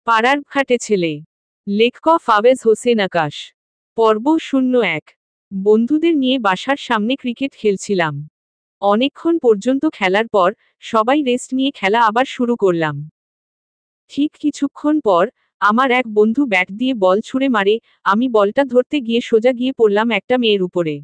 পাড়ার খাটে ছেলে। লেখক ফাওয়েজ হোসেন আকাশ। পর্ব 01। বন্ধুদের নিয়ে বাসার সামনে ক্রিকেট খেলছিলাম। অনেকক্ষণ পর্যন্ত খেলার পর সবাই রেস্ট নিয়ে খেলা আবার শুরু করলাম। ঠিক কিছুক্ষণ পর আমার এক বন্ধু ব্যাট দিয়ে বল ছুঁড়ে মারে, আমি বলটা ধরতে গিয়ে সোজা গিয়ে পড়লাম একটা মেয়ের উপরে।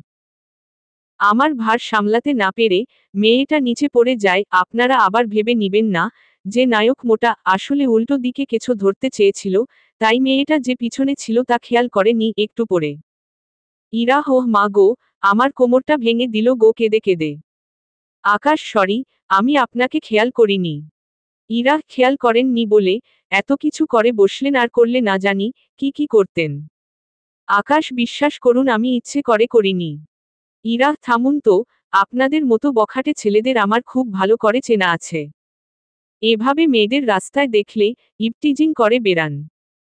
আমার ভার সামলাতে না পেরে মেয়েটা নিচে পড়ে যায়। আপনারা আবার ভেবে নিবেন না যে নায়ক মোটা, আসলে উল্টো দিকে কিছু ধরতে চেয়েছিল, তাই মেয়েটা যে পিছনে ছিল তা খেয়াল করেনি একটু পরে। ইরা হোহ মা গো, আমার কোমরটা ভেঙে দিল গো কেঁদে কেঁদে। আকাশ সরি, আমি আপনাকে খেয়াল করিনি। ইরা খেয়াল করেননি বলে এত কিছু করে বসলেন, আর করলে না জানি কি কি করতেন। আকাশ বিশ্বাস করুন আমি ইচ্ছে করে করিনি। ইরা থামুন তো, আপনাদের মতো বখাটে ছেলেদের আমার খুব ভালো করে চেনা আছে। এভাবে মেয়েদের রাস্তায় দেখলে ইপটিজিং করে বেড়ান।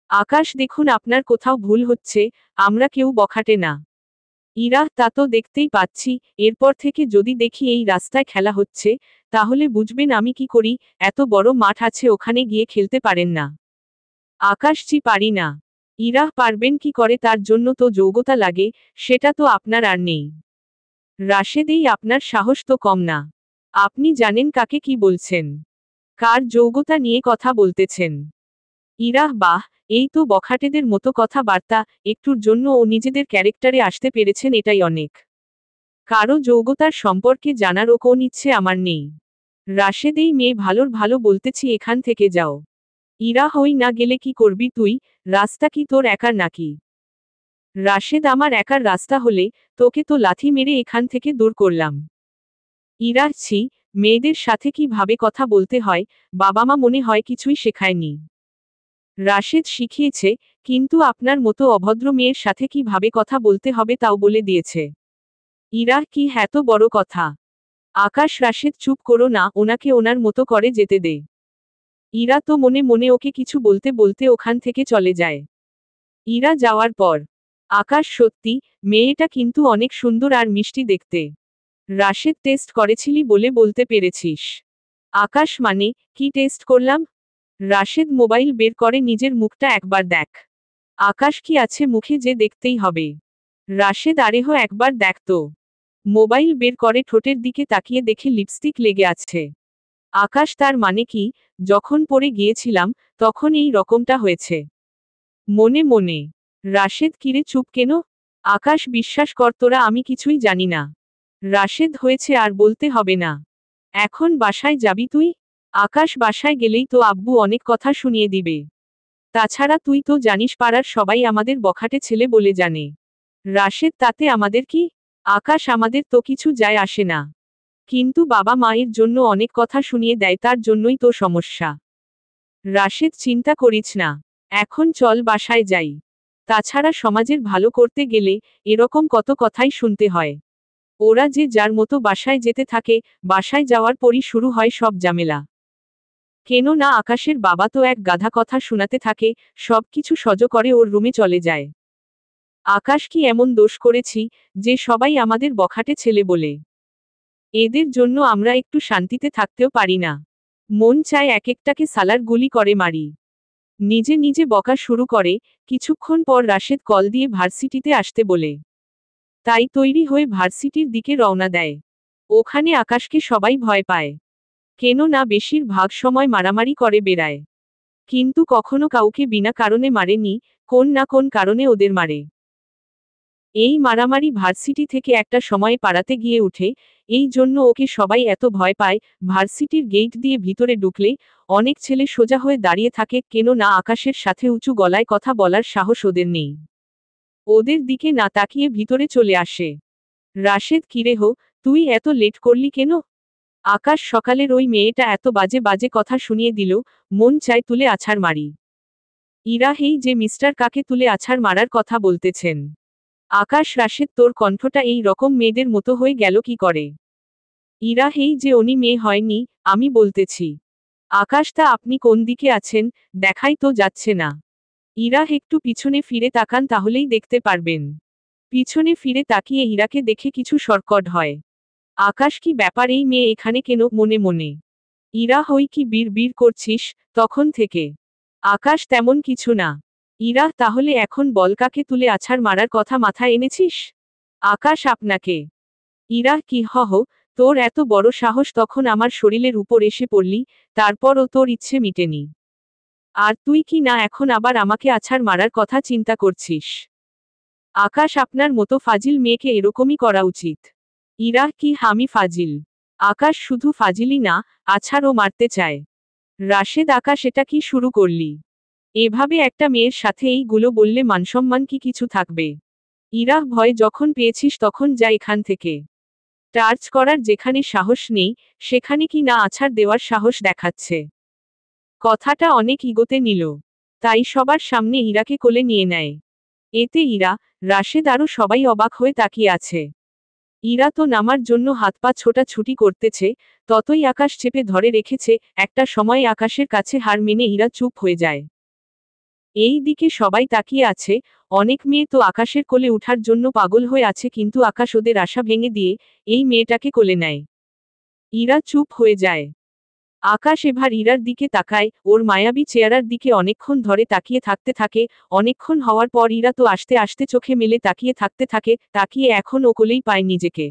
আকাশ দেখুন আপনার কোথাও ভুল হচ্ছে, আমরা কেউ বখাটে না। ইরা তা তো দেখতেই পাচ্ছি, এরপর থেকে যদি দেখি এই রাস্তায় খেলা হচ্ছে তাহলে বুঝবেন আমি কি করি। এত বড় মাঠ আছে, ওখানে গিয়ে খেলতে পারেন না। আকাশ জি পারি না। ইরা পারবেন কি করে, তার জন্য তো যোগ্যতা লাগে, সেটা তো আপনার আর নেই। রাশেদেই আপনার সাহস তো কম না। আপনি জানেন কাকে কি বলছেন, কার যোগ্যতা নিয়ে কথা বলতেছেন। ইরাহ বাহ, এই তো বখাটেদের মতো কথাবার্তা, একটুর জন্য ও নিজেদের ক্যারেক্টারে আসতে পেরেছেন, এটাই অনেক। কারো যোগ্যতার সম্পর্কে জানারও কোন ইচ্ছে আমার নেই। রাশেদেই মেয়ে ভালোর ভালো বলতেছি, এখান থেকে যাও। ইরা হই না গেলে কি করবি তুই, রাস্তা কি তোর একার নাকি? রাশেদ আমার একার রাস্তা হলে তোকে তো লাথি মেরে এখান থেকে দূর করলাম। ইরা ছি, মেয়েদের সাথে কিভাবে কথা বলতে হয় বাবা মা মনে হয় কিছুই শেখায়নি। রাশেদ শিখিয়েছে, কিন্তু আপনার মতো অভদ্র মেয়ের সাথে কিভাবে কথা বলতে হবে তাও বলে দিয়েছে। ইরা কি এত বড় কথা? আকাশ রাশেদ চুপ করো না, ওনাকে ওনার মতো করে যেতে দে। ইরা তো মনে মনে ওকে কিছু বলতে বলতে ওখান থেকে চলে যায়। ইরা যাওয়ার পর আকাশ সত্যি, মেয়েটা কিন্তু অনেক সুন্দর আর মিষ্টি দেখতে। রাশেদ টেস্ট করেছিলি বলে বলতে পেরেছিস। আকাশ মানে কি টেস্ট করলাম? রাশেদ মোবাইল বের করে নিজের মুখটা একবার দেখ। আকাশ কি আছে মুখে যে দেখতেই হবে? রাশেদ আরেহ একবার দেখ তো। মোবাইল বের করে ঠোঁটের দিকে তাকিয়ে দেখে লিপস্টিক লেগে আছে। আকাশ তার মানে কি, যখন পড়ে গিয়েছিলাম তখন এই রকমটা হয়েছে। মনে মনে রাশেদ কিরে চুপ কেন? আকাশ বিশ্বাস কর তোরা আমি কিছুই জানি না। রাশেদ হয়েছে আর বলতে হবে না। এখন বাসায় যাবি তুই? আকাশ বাসায় গেলেই তো আব্বু অনেক কথা শুনিয়ে দিবে। তাছাড়া তুই তো জানিস পাড়ার সবাই আমাদের বখাটে ছেলে বলে জানে। রাশেদ তাতে আমাদের কি? আকাশ আমাদের তো কিছু যায় আসে না। কিন্তু বাবা মায়ের জন্য অনেক কথা শুনিয়ে দেয়, তার জন্যই তো সমস্যা। রাশেদ চিন্তা করিস না, এখন চল বাসায় যাই। তাছাড়া সমাজের ভালো করতে গেলে এরকম কত কথাই শুনতে হয়। ওরা যে যার মতো বাসায় যেতে থাকে, বাসায় যাওয়ার পরই শুরু হয় সব ঝামেলা। কেন না আকাশের বাবা তো এক গাধা কথা শোনাতে থাকে, সবকিছু সহ্য করে ওর রুমে চলে যায়। আকাশ কি এমন দোষ করেছি যে সবাই আমাদের বখাটে ছেলে বলে? এদের জন্য আমরা একটু শান্তিতে থাকতেও পারি না। মন চায় এক একটাকে সালার গুলি করে মারি। নিজে নিজে বকা শুরু করে। কিছুক্ষণ পর রাশেদ কল দিয়ে ভার্সিটিতে আসতে বলে। তাই তৈরি হয়ে ভার্সিটির দিকে রওনা দেয়। ওখানে আকাশকে সবাই ভয় পায়। কেন না বেশিরভাগ সময় মারামারি করে বেড়ায়। কিন্তু কখনো কাউকে বিনা কারণে মারেনি, কোন না কোন কারণে ওদের মারে। এই মারামারি ভার্সিটি থেকে একটা সময় পাড়াতে গিয়ে উঠে, এই জন্য ওকে সবাই এত ভয় পায়। ভার্সিটির গেট দিয়ে ভিতরে ঢুকলে অনেক ছেলে সোজা হয়ে দাঁড়িয়ে থাকে, কেন না আকাশের সাথে উঁচু গলায় কথা বলার সাহস ওদের নেই। ওদের দিকে না তাকিয়ে ভিতরে চলে আসে। রাশেদ কিরে হো, তুই এত লেট করলি কেন? আকাশ সকালের ওই মেয়েটা এত বাজে বাজে কথা শুনিয়ে দিল, মন চায় তুলে আছাড় মারি। ইরা হেই যে মিস্টার কাকে তুলে আছাড় মারার কথা বলতেছেন? আকাশ রাশেদ তোর কণ্ঠটা এই রকম মেয়েদের মতো হয়ে গেল কি করে? ইরা হেই যে উনি মেয়ে হয়নি, আমি বলতেছি। আকাশ তা আপনি কোন দিকে আছেন, দেখাই তো যাচ্ছে না। ইরা একটু পিছনে ফিরে তাকান তাহলেই দেখতে পারবেন। পিছনে ফিরে তাকিয়ে ইরাকে দেখে কিছু শর্কট হয়। আকাশ কি ব্যাপার, এই মেয়ে এখানে কেন? মনে মনে ইরা হই কি বীর বীর করছিস তখন থেকে? আকাশ তেমন কিছু না। ইরা তাহলে এখন বল কাকে তুলে আছাড় মারার কথা মাথায় এনেছিস? আকাশ আপনাকে। ইরা কি তোর এত বড় সাহস তখন আমার শরীরের উপর এসে পড়লি, তারপরও তোর ইচ্ছে মিটেনি। আর তুই কি না এখন আবার আমাকে আছাড় মারার কথা চিন্তা করছিস? আকাশ আপনার মতো ফাজিল মেয়েকে এরকমই করা উচিত। ইরা কি আমি ফাজিল? আকাশ শুধু ফাজিলই না, আছাড়ও মারতে চায়। রাশেদ আকাশ এটা কি শুরু করলি? এভাবে একটা মেয়ের সাথে এইগুলো বললে মানসম্মান কি কিছু থাকবে? ইরা ভয় যখন পেয়েছিস তখন যা এখান থেকে। টার্চ করার যেখানে সাহস নেই, সেখানে কি না আছাড় দেওয়ার সাহস দেখাচ্ছে। কথাটা অনেক ইগোতে নিল। তাই সবার সামনে ইরাকে কোলে নিয়ে নেয়। এতে ইরা, রাশেদ আরও সবাই অবাক হয়ে তাকিয়ে আছে। ইরা তো নামার জন্য হাত পা ছোটাছুটি করতেছে, ততই আকাশ চেপে ধরে রেখেছে। একটা সময় আকাশের কাছে হার মেনে ইরা চুপ হয়ে যায়। এই দিকে সবাই তাকিয়ে আছে, অনেক মেয়ে তো আকাশের কোলে উঠার জন্য পাগল হয়ে আছে, কিন্তু আকাশ ওদের আশা ভেঙে দিয়ে এই মেয়েটাকে কোলে নেয়। ইরা চুপ হয়ে যায়। আকাশ এবার ইরার দিকে তাকায়, ওর মায়াবী চেহারার দিকে অনেকক্ষণ ধরে তাকিয়ে থাকতে থাকে। অনেকক্ষণ হওয়ার পর ইরা তো আস্তে আস্তে চোখে মেলে তাকিয়ে থাকতে থাকে, তাকিয়ে এখন ও কোলেই পায় নিজেকে।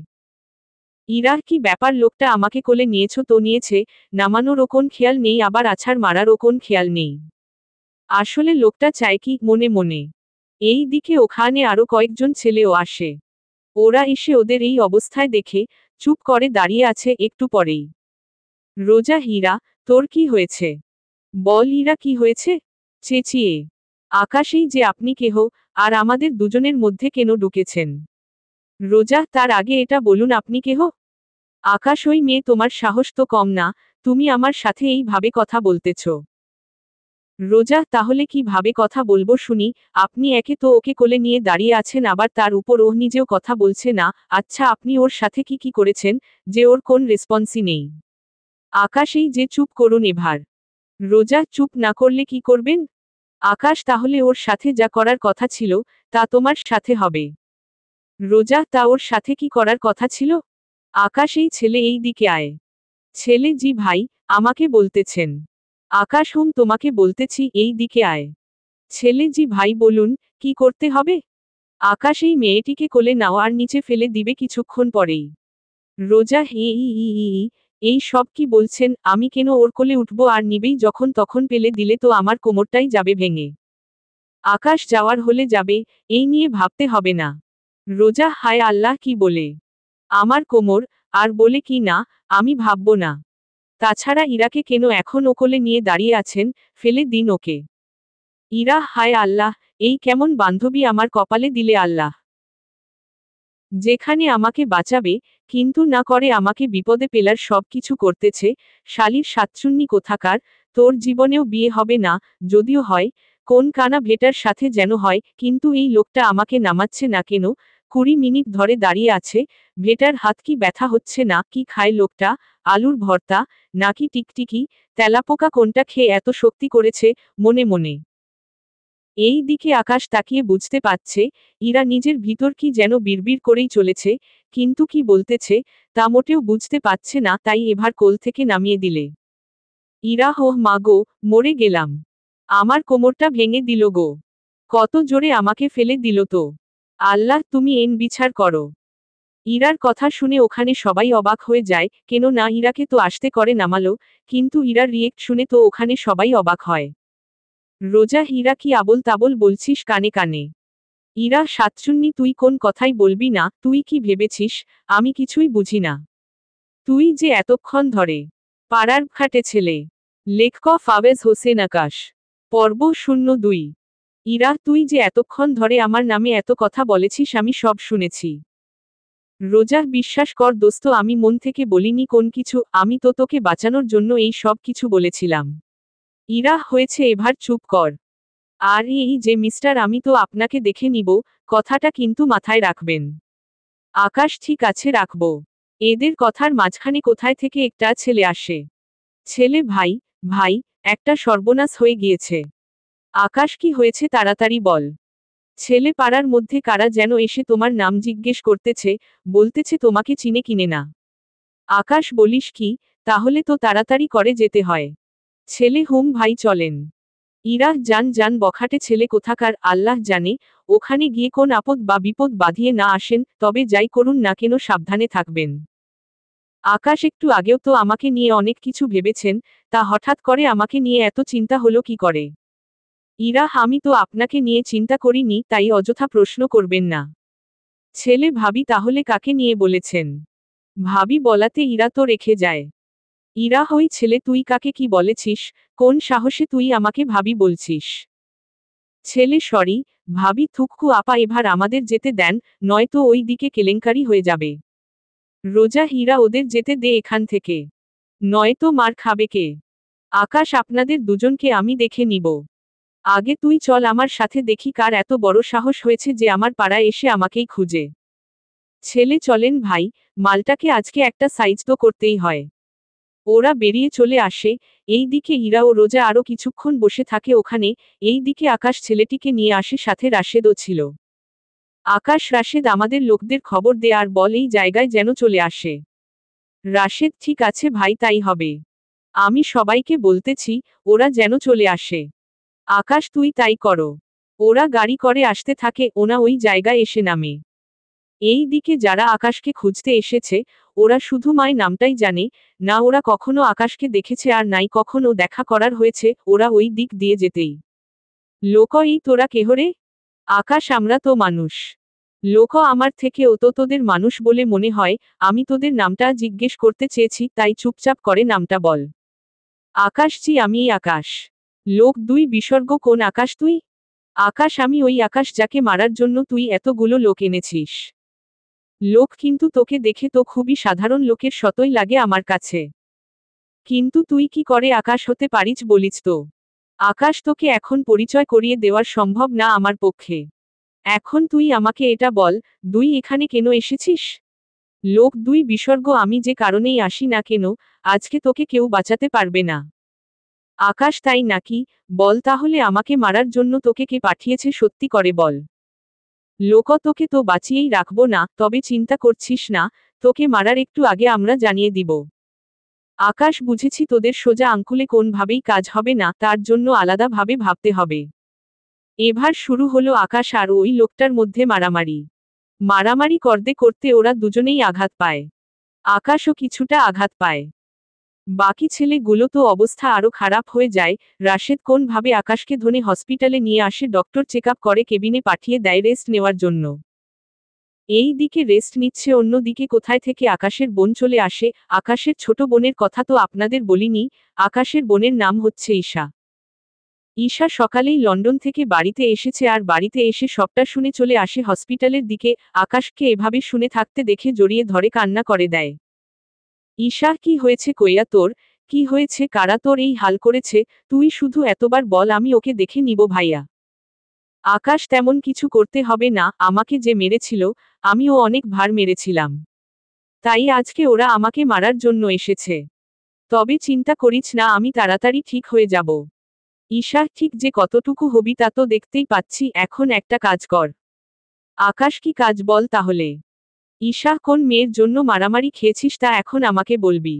ইরা কি ব্যাপার, লোকটা আমাকে কোলে নিয়েছ তো নিয়েছে, নামানোর ও কোন খেয়াল নেই, আবার আছাড় মারার ও কোন খেয়াল নেই। আসলে লোকটা চায় কি মনে মনে? এই দিকে ওখানে আরো কয়েকজন ছেলেও আসে। ওরা এসে ওদের এই অবস্থায় দেখে চুপ করে দাঁড়িয়ে আছে। একটু পরেই রোজা, হীরা, তোর কি হয়েছে? বল হীরা, কি হয়েছে? চেঁচিয়ে আকাশেই যে আপনি কেহ, আর আমাদের দুজনের মধ্যে কেন ঢুকেছেন? রোজা, তার আগে এটা বলুন আপনি কেহ? আকাশ, ওই মেয়ে, তোমার সাহস তো কম না, তুমি আমার সাথে এইভাবে কথা বলতেছ। রোজা, তাহলে কি ভাবে কথা বলবো শুনি? আপনি একে তো ওকে কোলে নিয়ে দাঁড়িয়ে আছেন, আবার তার উপর ও নিজেও কথা বলছে না। আচ্ছা, আপনি ওর সাথে কি কি করেছেন যে ওর কোন রেসপন্সই নেই? আকাশ, এই যে চুপ করুন এবার। রোজা, চুপ না করলে কি করবেন? আকাশ, তাহলে ওর সাথে যা করার কথা ছিল তা তোমার সাথে হবে। রোজা, তা ওর সাথে কি করার কথা ছিল? আকাশ, এই ছেলে, এই দিকে আয়। ছেলে, জি ভাই, আমাকে বলতেছেন? আকাশ, তোমাকে বলতেছি, এই দিকে আয়। ছেলে, জি ভাই, বলুন, কি করতে হবে? আকাশ, এই মেয়েটিকে কোলে নাও আর নিচে ফেলে দিবে কিছুক্ষণ পরেই। রোজা, হে ই ই ই ই, এই সব কি বলছেন? আমি কেন ওর কোলে উঠবো আর নিবেই যখন তখন ফেলে দিলে তো আমার কোমরটাই যাবে ভেঙে। আকাশ, যাওয়ার হলে যাবে, এই নিয়ে ভাবতে হবে না। রোজা, হায় আল্লাহ, কি বলে? আমার কোমর, আর বলে কি না, আমি ভাববো না। তাছাড়া ইরাকে কেন এখন ও কোলে নিয়ে দাঁড়িয়ে আছেন, ফেলে দিন ওকে। ইরা, হায় আল্লাহ, এই কেমন বান্ধবী আমার কপালে দিলে আল্লাহ। যেখানে আমাকে বাঁচাবে, কিন্তু না করে আমাকে বিপদে পেলার সব কিছু করতেছে। শালীর সাতচুন্নি কোথাকার, তোর জীবনেও বিয়ে হবে না, যদিও হয়, কোন কানা ভেটার সাথে যেন হয়, কিন্তু এই লোকটা আমাকে নামাচ্ছে না কেন? 20 মিনিট ধরে দাঁড়িয়ে আছে, ভেটার হাত কি ব্যথা হচ্ছে না? কি খায় লোকটা? আলুর ভর্তা, নাকি টিকটিকি, তেলাপোকা, কোনটা খেয়ে এত শক্তি করেছে? মনে মনে এই দিকে আকাশ তাকিয়ে বুঝতে পারছে, ইরা নিজের ভিতর কি যেন বিড়বিড় করেই চলেছে, কিন্তু কি বলতেছে তা মোটেও বুঝতে পারছে না, তাই এবার কোল থেকে নামিয়ে দিলে। ইরা, মা গো, মরে গেলাম। আমার কোমরটা ভেঙে দিল গো। কত জোরে আমাকে ফেলে দিল তো। আল্লাহ, তুমি এন বিচার করো। ইরার কথা শুনে ওখানে সবাই অবাক হয়ে যায়, কেন না ইরাকে তো আস্তে করে নামালো, কিন্তু ইরার রিয়েক্ট শুনে তো ওখানে সবাই অবাক হয়। রোজা, হীরা, কি আবোল তাবোল বলছিস কানে কানে? ইরা, সাতচুন্নি, তুই কোন কথাই বলবি না? তুই কি ভেবেছিস আমি কিছুই বুঝি না? তুই যে এতক্ষণ ধরে পাড়ার খাটে ছেলে। লেখক ফাওয়েজ হোসেন আকাশ। পর্ব 02। ইরা, তুই যে এতক্ষণ ধরে আমার নামে এত কথা বলেছিস আমি সব শুনেছি। রোজা, বিশ্বাস কর দোস্ত, আমি মন থেকে বলিনি কোন কিছু, আমি তো তোকে বাঁচানোর জন্য এই সব কিছু বলেছিলাম। ইরা, হয়েছে এবার চুপ কর। আর এই যে মিস্টার, আমি তো আপনাকে দেখে নিব, কথাটা কিন্তু মাথায় রাখবেন। আকাশ, ঠিক আছে, রাখব। এদের কথার মাঝখানে কোথায় থেকে একটা ছেলে আসে। ছেলে, ভাই, ভাই, একটা সর্বনাশ হয়ে গিয়েছে। আকাশ, কি হয়েছে তাড়াতাড়ি বল। ছেলে, পাড়ার মধ্যে কারা যেন এসে তোমার নাম জিজ্ঞেস করতেছে, বলতেছে তোমাকে চিনে কিনে না। আকাশ, বলিস কি? তাহলে তো তাড়াতাড়ি করে যেতে হয়। ছেলে, ভাই, চলেন। ইরাহ যান যান বখাটে ছেলে কোথাকার, আল্লাহ জানে ওখানে গিয়ে কোন আপদ বা বিপদ বাঁধিয়ে না আসেন, তবে যাই করুন না কেন সাবধানে থাকবেন। আকাশ একটু আগেও তো আমাকে নিয়ে অনেক কিছু ভেবেছেন, তা হঠাৎ করে আমাকে নিয়ে এত চিন্তা হলো কি করে? ইরাহ আমি তো আপনাকে নিয়ে চিন্তা করিনি, তাই অযথা প্রশ্ন করবেন না। ছেলে ভাবি তাহলে কাকে নিয়ে বলেছেন? ভাবি বলাতে ইরা তো রেখে যায়। ইরা ওই ছেলে তুই কাকে কি বলেছিস, কোন সাহসে তুই আমাকে ভাবি বলছিস? ছেলে সরি ভাবি থুকু আপা এবার আমাদের যেতে দেন, নয়তো ওই দিকে কেলেঙ্কারি হয়ে যাবে। রোজা হীরা ওদের যেতে দে এখান থেকে, নয়তো মার খাবে কে? আকাশ আপনাদের দুজনকে আমি দেখে নিব। আগে তুই চল আমার সাথে দেখি কার এত বড় সাহস হয়েছে যে আমার পাড়ায় এসে আমাকেই খুঁজে। ছেলে চলেন ভাই, মালটাকে আজকে একটা সাইজ তো করতেই হয়। ওরা বেরিয়ে চলে আসে, এই দিকে ইরা ও রোজা আরো কিছুক্ষণ বসে থাকে ওখানে, এই দিকে আকাশ ছেলেটিকে নিয়ে আসে, সাথে রাশেদও ছিল। আকাশ রাশেদ আমাদের লোকদের খবর দে আর বল এই জায়গায় যেন চলে আসে। রাশেদ ঠিক আছে ভাই তাই হবে। আমি সবাইকে বলতেছি, ওরা যেন চলে আসে। আকাশ তুই তাই করো। ওরা গাড়ি করে আসতে থাকে, ওনা ওই জায়গায় এসে নামে। এই দিকে যারা আকাশকে খুঁজতে এসেছে, ওরা শুধু মায় নামটাই জানে, না ওরা কখনো আকাশকে দেখেছে আর নাই কখনো দেখা করার হয়েছে, ওরা ওই দিক দিয়ে যেতেই। লোক এই তোরা কেহরে? আকাশ আমরা তো মানুষ। লোক আমার থেকে ও তো তোদের মানুষ বলে মনে হয়, আমি তোদের নামটা জিজ্ঞেস করতে চেয়েছি তাই চুপচাপ করে নামটা বল। আকাশ জি আমিই আকাশ। লোক দুই বিসর্গ কোন আকাশ তুই? আকাশ আমি ওই আকাশ যাকে মারার জন্য তুই এতগুলো লোক এনেছিস। লোক কিন্তু তোকে দেখে তো খুবই সাধারণ লোকের শতই লাগে আমার কাছে। কিন্তু তুই কি করে আকাশ হতে পারিস বলিস তো? আকাশ তোকে এখন পরিচয় করিয়ে দেওয়ার সম্ভব না আমার পক্ষে। এখন তুই আমাকে এটা বল, তুই এখানে কেন এসেছিস? লোক দুই বিসর্গ আমি যে কারণেই আসি না কেন, আজকে তোকে কেউ বাঁচাতে পারবে না। আকাশ তাই নাকি? বল তাহলে আমাকে মারার জন্য তোকে কে পাঠিয়েছে সত্যি করে বল। লোক তোকে তো বাঁচিয়েই রাখবো না, তবে চিন্তা করছিস না, তোকে মারার একটু আগে আমরা জানিয়ে দিব। আকাশ বুঝেছি তোদের সোজা আঙ্কুলে কোনভাবেই কাজ হবে না, তার জন্য আলাদাভাবে ভাবতে হবে। এবার শুরু হলো আকাশ আর ওই লোকটার মধ্যে মারামারি। মারামারি করতে করতে ওরা দুজনেই আঘাত পায়। আকাশও কিছুটা আঘাত পায়। বাকি ছেলেগুলো তো অবস্থা আরো খারাপ হয়ে যায়। রাশেদ কোনভাবে আকাশকে ধরে হসপিটালে নিয়ে আসে, ডক্টর চেক আপ করে কেবিনে পাঠিয়ে দেয় রেস্ট নেওয়ার জন্য। এই দিকে রেস্ট নিচ্ছে, অন্য দিকে কোথায় থেকে আকাশের বোন চলে আসে। আকাশের ছোট বোনের কথা তো আপনাদের বলিনি, আকাশের বোনের নাম হচ্ছে ঈশা। ঈশা সকালেই লন্ডন থেকে বাড়িতে এসেছে আর বাড়িতে এসে সবটা শুনে চলে আসে হসপিটালের দিকে। আকাশকে এভাবে শুনে থাকতে দেখে জড়িয়ে ধরে কান্না করে দেয়। ঈশা কি হয়েছে কইয়া তোর? কি হয়েছে, কারা তোর এই হাল করেছে? তুই শুধু এতবার বল আমি ওকে দেখে নিব ভাইয়া। আকাশ তেমন কিছু করতে হবে না, আমাকে যে মেরেছিল, আমিও অনেক ভার মেরেছিলাম। তাই আজকে ওরা আমাকে মারার জন্য এসেছে। তবে চিন্তা করিস না, আমি তাড়াতাড়ি ঠিক হয়ে যাব। ঈশা ঠিক যে কতটুকু হবি তা তো দেখতেই পাচ্ছি, এখন একটা কাজ কর। আকাশ কি কাজ বল তাহলে? ঈশা কোন মেয়ের জন্য মারামারি খেয়েছিস তা এখন আমাকে বলবি।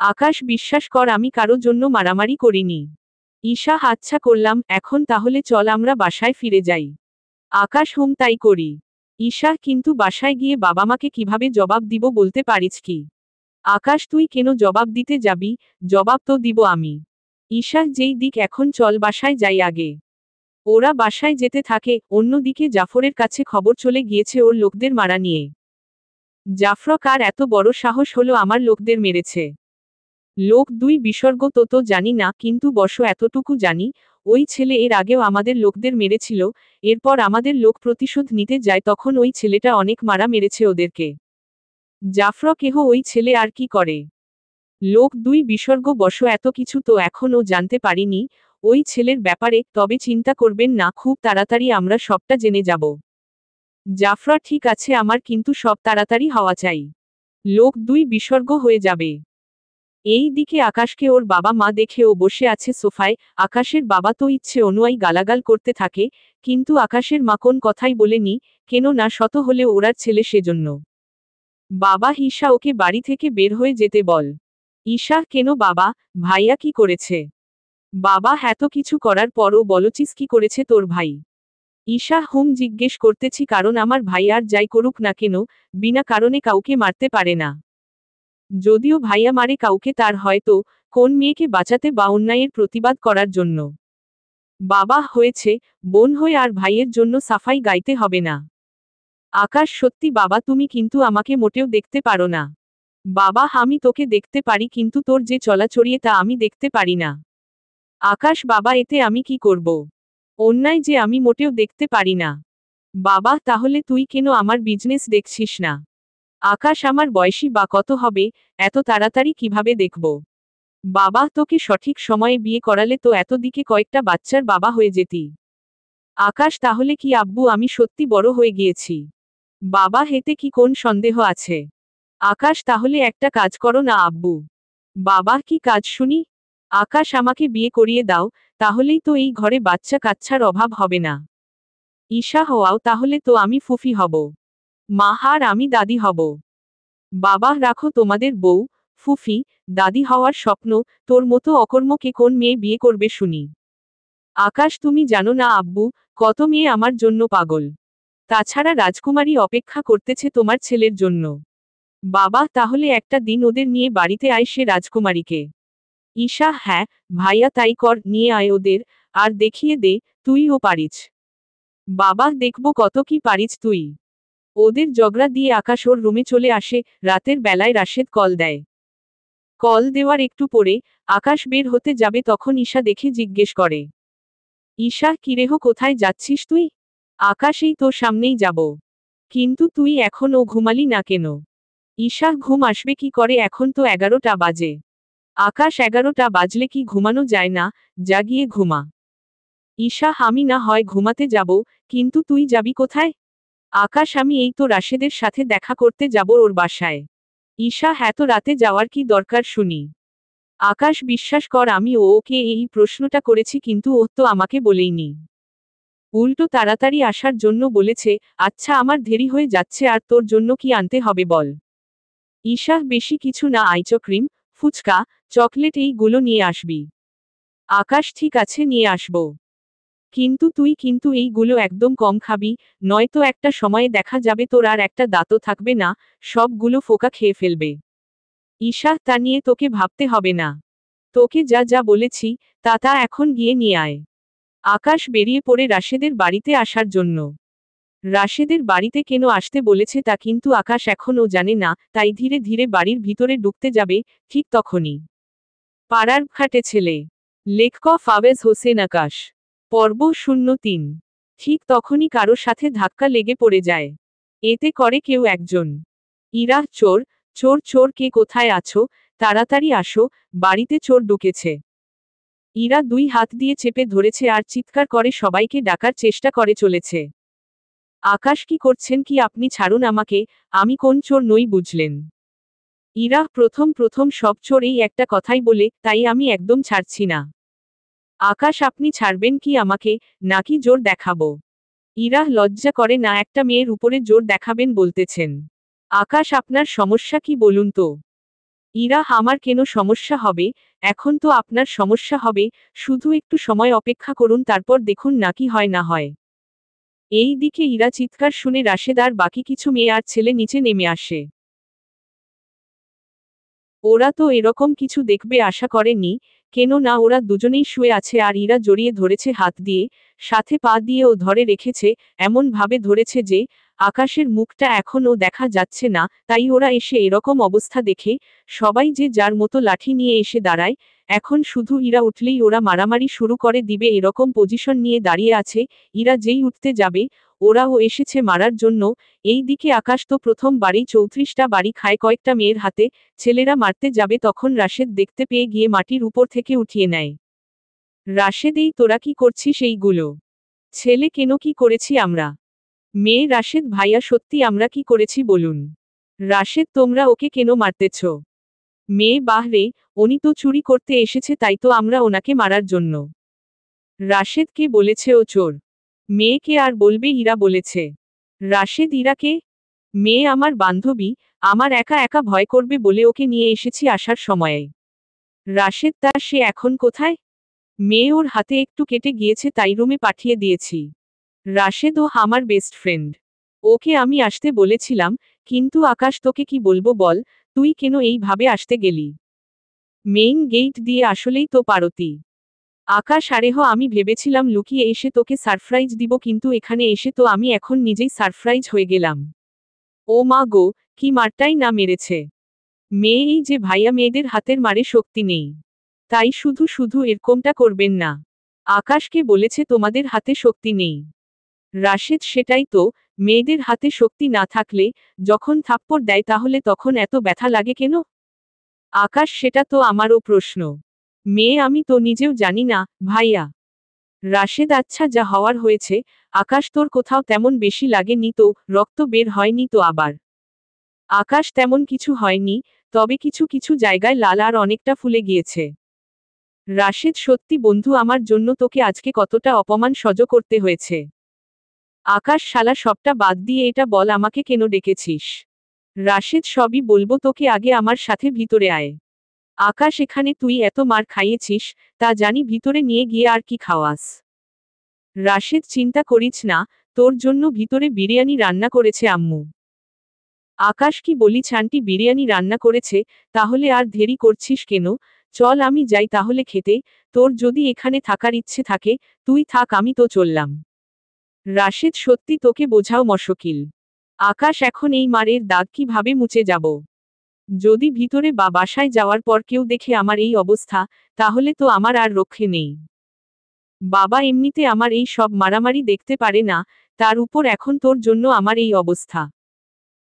আকাশ বিশ্বাস কর আমি কারো জন্য মারামারি করিনি। ঈশা আচ্ছা করলাম, এখন তাহলে চল আমরা বাসায় ফিরে যাই। আকাশ হুম তাই করি। ঈশা কিন্তু বাসায় গিয়ে বাবা মাকে কিভাবে জবাব দিব বলতে পারিস কি? আকাশ তুই কেন জবাব দিতে যাবি? জবাব তো দিব আমি। ঈশা যেই দিক এখন চল বাসায় যাই আগে। ওরা বাসায় যেতে থাকে, অন্যদিকে জাফরের কাছে খবর চলে গিয়েছে ওর লোকদের মারা নিয়ে। জাফর কার এত বড় সাহস হলো আমার লোকদের মেরেছে? লোক দুই বিসর্গ তো জানি না, কিন্তু বর্ষ এতটুকু জানি, ওই ছেলে এর আগেও আমাদের লোকদের মেরেছিল। এরপর আমাদের লোক প্রতিশোধ নিতে যায়, তখন ওই ছেলেটা অনেক মারা মেরেছে ওদেরকে। জাফর কেহ ওই ছেলে আর কি করে? লোক দুই বিসর্গ বর্ষ এত কিছু তো এখনও জানতে পারিনি ওই ছেলের ব্যাপারে, তবে চিন্তা করবেন না, খুব তাড়াতাড়ি আমরা সবটা জেনে যাব। জাফর ঠিক আছে, আমার কিন্তু সব তাড়াতাড়ি হওয়া চাই। লোক দুই বিসর্গ হয়ে যাবে। এই দিকে আকাশকে ওর বাবা মা দেখে ও বসে আছে সোফায়। আকাশের বাবা তো ইচ্ছে অনুয়ায়ী গালাগাল করতে থাকে, কিন্তু আকাশের মা কোন কথাই বলেনি, কেন না শত হলেও ওরার ছেলে সেজন্য। বাবা ঈশা ওকে বাড়ি থেকে বের হয়ে যেতে বল। ঈশা কেন বাবা, ভাইয়া কি করেছে? বাবা এত কিছু করার পরও বলছিস কি করেছে তোর ভাই? ঈশা জিজ্ঞেস করতেছি কারণ আমার ভাই আর যাই করুক না কেন, বিনা কারণে কাউকে মারতে পারে না। যদিও ভাইয়া মারে কাউকে তার হয়তো কোন মেয়েকে বাঁচাতে বা অন্যায়ের প্রতিবাদ করার জন্য। বাবা হয়েছে, বোন হয়ে আর ভাইয়ের জন্য সাফাই গাইতে হবে না। আকাশ সত্যি বাবা তুমি কিন্তু আমাকে মোটেও দেখতে পারো না। বাবা আমি তোকে দেখতে পারি কিন্তু তোর যে চলাচড়িয়ে তা আমি দেখতে পারি না। আকাশ বাবা এতে আমি কি করব? অন্যায় যে আমি মোটেও দেখতে পারি না। বাবা তাহলে তুই কেন আমার বিজনেস দেখছিস না? আকাশ আমার বয়সী বা কত হবে, এত তাড়াতাড়ি কিভাবে দেখব? বাবা তোকে সঠিক সময়ে বিয়ে করালে তো এতদিকে কয়েকটা বাচ্চার বাবা হয়ে যেতি। আকাশ তাহলে কি আব্বু আমি সত্যি বড় হয়ে গিয়েছি? বাবা হেতে কি কোন সন্দেহ আছে? আকাশ তাহলে একটা কাজ করো না আব্বু। বাবা কি কাজ শুনি? আকাশ আমাকে বিয়ে করিয়ে দাও, তাহলেই তো এই ঘরে বাচ্চা কাচ্চার অভাব হবে না। ঈশা হওয়াও তাহলে তো আমি ফুফি হব। মা আর আমি দাদি হব। বাবা রাখো তোমাদের বউ, ফুফি, দাদি হওয়ার স্বপ্ন, তোর মতো অকর্মকে কোন মেয়ে বিয়ে করবে শুনি? আকাশ তুমি জানো না আব্বু, কত মেয়ে আমার জন্য পাগল। তাছাড়া রাজকুমারী অপেক্ষা করতেছে তোমার ছেলের জন্য। বাবা তাহলে একটা দিন ওদের নিয়ে বাড়িতে আয় সে রাজকুমারীকে। ঈশা হ্যাঁ, ভাইয়া তাই কর নিয়ে আয় ওদের, আর দেখিয়ে দে, তুইও পারিস। বাবা দেখব কত কি পারিস তুই। ওদের জগড়া দিয়ে আকাশ ওর রুমে চলে আসে, রাতের বেলায় রাশেদ কল দেয়। কল দেওয়ার একটু পরে, আকাশ বের হতে যাবে তখন ঈশা দেখে জিজ্ঞেস করে। ঈশা কিরেহ কোথায় যাচ্ছিস তুই? আকাশ এই তোর সামনেই যাব। কিন্তু তুই এখনও ঘুমালি না কেন? ঈশা ঘুম আসবে কি করে এখন তো 11টা বাজে। আকাশ 11টা বাজলে কি ঘুমানো যায় না, জাগিয়ে ঘুমা। ঈশা আমি না হয় ঘুমাতে যাব, কিন্তু তুই যাবি কোথায়? আকাশ আমি এই তো রাশেদের সাথে দেখা করতে যাব ওর বাসায়। ঈশা এত রাতে যাওয়ার কি দরকার শুনি? আকাশ বিশ্বাস কর আমি ওকে এই প্রশ্নটা করেছি কিন্তু ও তো আমাকে বলেইনি। উল্টো তাড়াতাড়ি আসার জন্য বলেছে, আচ্ছা আমার দেরি হয়ে যাচ্ছে আর তোর জন্য কি আনতে হবে বল। ঈশা বেশি কিছু না আইসক্রিম, ফুচকা, চকলেট এইগুলো নিয়ে আসবি। আকাশ ঠিক আছে নিয়ে আসব। কিন্তু তুই কিন্তু এইগুলো একদম কম খাবি, নয়তো একটা সময়ে দেখা যাবে তোর আর একটা দাঁতও থাকবে না, সবগুলো ফোকা খেয়ে ফেলবে। ঈশা তা নিয়ে তোকে ভাবতে হবে না। তোকে যা যা বলেছি, তা তা এখন গিয়ে নিয়ে আয়। আকাশ বেরিয়ে পড়ে রাশেদের বাড়িতে আসার জন্য। রাশেদের বাড়িতে কেন আসতে বলেছে তা কিন্তু আকাশ এখনও জানে না, তাই ধীরে ধীরে বাড়ির ভিতরে ঢুকতে যাবে, ঠিক তখনই। পাড়ার খাটে ছেলে। লেখক ফাওয়েজ হোসেন আকাশ। পর্ব 03। ঠিক তখনই কারো সাথে ধাক্কা লেগে পড়ে যায়। এতে করে কেউ একজন। ইরা চোর, চোর চোর কে কোথায় আছো, তাড়াতাড়ি আসো, বাড়িতে চোর ঢুকেছে। ইরা দুই হাত দিয়ে চেপে ধরেছে আর চিৎকার করে সবাইকে ডাকার চেষ্টা করে চলেছে। আকাশ কি করছেন কি আপনি ছাড়ুন আমাকে, আমি কোন চোর নই বুঝলেন? ইরা প্রথম প্রথম সব চোর এই একটা কথাই বলে, তাই আমি একদম ছাড়ছি না। আকাশ আপনি ছাড়বেন কি আমাকে, নাকি জোর দেখাবো? ইরা লজ্জা করে না একটা মেয়ের উপরে জোর দেখাবেন বলতেছেন। আকাশ আপনার সমস্যা কি বলুন তো? ইরা আমার কেন সমস্যা হবে, এখন তো আপনার সমস্যা হবে, শুধু একটু সময় অপেক্ষা করুন তারপর দেখুন নাকি হয় না হয়। এই দিকে ইরা চিৎকার শুনে রাশেদ আর বাকি কিছু মেয়ে আর ছেলে নিচে নেমে আসে। ওরা তো এরকম কিছু দেখবে আশা করেনি, কেন না ওরা দুজনেই শুয়ে আছে আর ইরা জড়িয়ে ধরেছে হাত দিয়ে, সাথে পা দিয়েও ধরে রেখেছে, এমন ভাবে ধরেছে যে আকাশের মুখটা এখনও দেখা যাচ্ছে না, তাই ওরা এসে এরকম অবস্থা দেখে সবাই যে যার মতো লাঠি নিয়ে এসে দাঁড়ায়, এখন শুধু ইরা উঠলেই ওরা মারামারি শুরু করে দিবে এরকম পজিশন নিয়ে দাঁড়িয়ে আছে, ইরা যেই উঠতে যাবে, ওরাও এসেছে মারার জন্য। এই দিকে আকাশ তো প্রথমবারেই 34টা বাড়ি খায় কয়েকটা মেয়ের হাতে, ছেলেরা মারতে যাবে তখন রাশেদ দেখতে পেয়ে গিয়ে মাটির উপর থেকে উঠিয়ে নেয়। রাশেদ এই তোরা কি করছিস এইগুলো? ছেলে কেন কি করেছি আমরা? মেয়ে রাশেদ ভাইয়া সত্যি আমরা কি করেছি বলুন? রাশেদ তোমরা ওকে কেন মারতেছ? মেয়ে বাহরে, উনি তো চুরি করতে এসেছে তাই তো আমরা ওনাকে মারার জন্য। রাশেদ কে বলেছে ও চোর? মেয়েকে আর বলবে ইরা বলেছে। রাশেদ ইরাকে? মেয়ে আমার বান্ধবী, আমার একা একা ভয় করবে বলে ওকে নিয়ে এসেছি আসার সময়ে। রাশেদ তা সে এখন কোথায়? মেয়ে ওর হাতে একটু কেটে গিয়েছে তাই রুমে পাঠিয়ে দিয়েছি। রাশেদ ও আমার বেস্ট ফ্রেন্ড। ওকে আমি আসতে বলেছিলাম, কিন্তু আকাশ তোকে কি বলবো বল, তুই কেন এইভাবে আসতে গেলি? মেইন গেট দিয়ে আসলেই তো পারতি। আকাশ আরেহ আমি ভেবেছিলাম লুকিয়ে এসে তোকে সারপ্রাইজ দিব, কিন্তু এখানে এসে তো আমি এখন নিজেই সারপ্রাইজ হয়ে গেলাম। ও মা গো, কি মারটাই না মেরেছে। মেয়ে এই যে ভাইয়া মেয়েদের হাতের মারে শক্তি নেই। তাই শুধু শুধু এরকমটা করবেন না। আকাশকে বলেছে তোমাদের হাতে শক্তি নেই। রাশেদ সেটাই তো, মেয়েদের হাতে শক্তি না থাকলে যখন থাপ্পড় দেয় তাহলে তখন এত ব্যথা লাগে কেন? আকাশ সেটা তো আমারও প্রশ্ন। মেয়ে আমি তো নিজেও জানি না, ভাইয়া। রাশেদ আচ্ছা যা হওয়ার হয়েছে। আকাশ তোর কোথাও তেমন বেশি লাগেনি তো, রক্ত বের হয়নি তো আবার? আকাশ তেমন কিছু হয়নি, তবে কিছু কিছু জায়গায় লাল আর অনেকটা ফুলে গিয়েছে। রাশেদ সত্যি বন্ধু, আমার জন্য তোকে আজকে কতটা অপমান সহ্য করতে হয়েছে। আকাশ শালা সবটা বাদ দিয়ে এটা বল আমাকে কেন ডেকেছিস? রাশেদ সবই বলবো তোকে, আগে আমার সাথে ভিতরে আয়। আকাশ এখানে তুই এত মার খাইয়েছিস, তা জানি ভিতরে নিয়ে গিয়ে আর কি খাওয়াস। রাশেদ চিন্তা করিস না, তোর জন্য ভিতরে বিরিয়ানি রান্না করেছে আম্মু। আকাশ কি বলিস আন্টি বিরিয়ানি রান্না করেছে? তাহলে আর দেরি করছিস কেন? চল আমি যাই তাহলে খেতে, তোর যদি এখানে থাকার ইচ্ছে থাকে তুই থাক, আমি তো চললাম। রাশেদ সত্যি তোকে বোঝাও মশকিল। আকাশ এখন এই মারের দাগ কিভাবে মুছে যাব? যদি ভিতরে বা বাসায় যাওয়ার পর কেউ দেখে আমার এই অবস্থা, তাহলে তো আমার আর রক্ষে নেই। বাবা এমনিতে আমার এই সব মারামারি দেখতে পারে না, তার উপর এখন তোর জন্য আমার এই অবস্থা।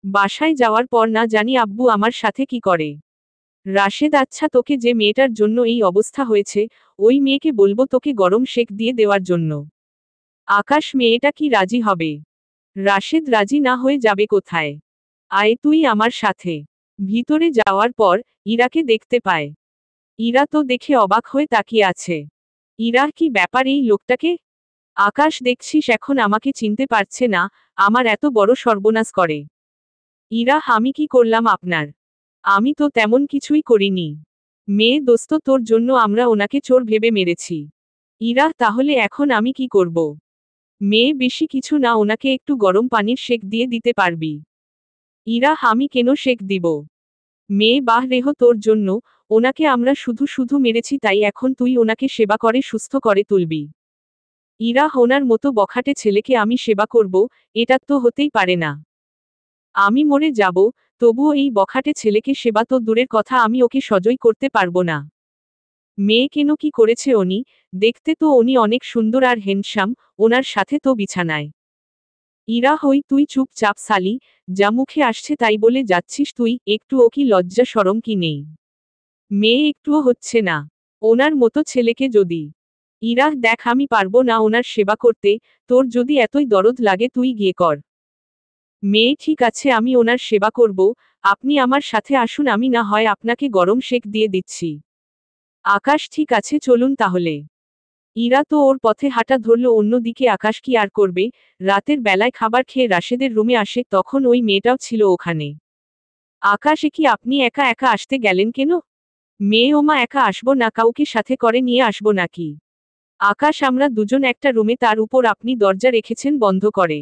বাসায় যাওয়ার পর না জানি আব্বু আমার সাথে কি করে। রাশেদ আচ্ছা তোকে যে মেয়েটার জন্য এই অবস্থা হয়েছে, ওই মেয়েকে বলবো তোকে গরম শেক দিয়ে দেওয়ার জন্য। আকাশ মেয়েটা কি রাজি হবে? রাশেদ রাজি না হয়ে যাবে কোথায়? আয় তুই আমার সাথে। ভিতরে যাওয়ার পর ইরাকে দেখতে পায়। ইরা তো দেখে অবাক হয়ে তাকিয়ে আছে। ইরা কি ব্যাপার এই লোকটাকে? আকাশ দেখছিস এখন আমাকে চিনতে পারছে না, আমার এত বড় সর্বনাশ করে। ইরা আমি কি করলাম আপনার? আমি তো তেমন কিছুই করিনি। মেয়ে দোস্ত তোর জন্য আমরা ওনাকে চোর ভেবে মেরেছি। ইরা তাহলে এখন আমি কি করব? মেয়ে বেশি কিছু না, ওনাকে একটু গরম পানির শেক দিয়ে দিতে পারবি? ইরা আমি কেন শেক দিব? মেয়ে বাহ রেহ তোর জন্য, ওনাকে আমরা শুধু শুধু মেরেছি তাই এখন তুই ওনাকে সেবা করে সুস্থ করে তুলবি। ইরা ওনার মতো বখাটে ছেলেকে আমি সেবা করব, এটা তো হতেই পারে না। আমি মরে যাব, তবুও এই বখাটে ছেলেকে সেবা তো দূরের কথা, আমি ওকে সহ্যই করতে পারবো না। মেয়ে কেন কি করেছে উনি? দেখতে তো উনি অনেক সুন্দর আর হ্যান্ডসাম, ওনার সাথে তো বিছানায়। ইরা হই তুই চুপচাপ সালি, যা মুখে আসছে তাই বলে যাচ্ছিস তুই, একটুও কি লজ্জা শরম কি নেই? মেয়ে একটুও হচ্ছে না। ওনার মতো ছেলেকে যদি। ইরা দেখ আমি পারবো না ওনার সেবা করতে, তোর যদি এতই দরদ লাগে তুই গিয়ে কর। মেয়ে ঠিক আছে আমি ওনার সেবা করব, আপনি আমার সাথে আসুন, আমি না হয় আপনাকে গরম শেক দিয়ে দিচ্ছি। আকাশ ঠিক আছে চলুন তাহলে। ইরা তো ওর পথে হাঁটা ধরল অন্যদিকে। আকাশ কি আর করবে, রাতের বেলায় খাবার খেয়ে রাশেদের রুমে আসে, তখন ওই মেয়েটাও ছিল ওখানে। আকাশ কি আপনি একা একা আসতে গেলেন কেন? মেয়ে ওমা একা আসবো না, কাউকে সাথে করে নিয়ে আসবো নাকি? আকাশ আমরা দুজন একটা রুমে, তার উপর আপনি দরজা রেখেছেন বন্ধ করে।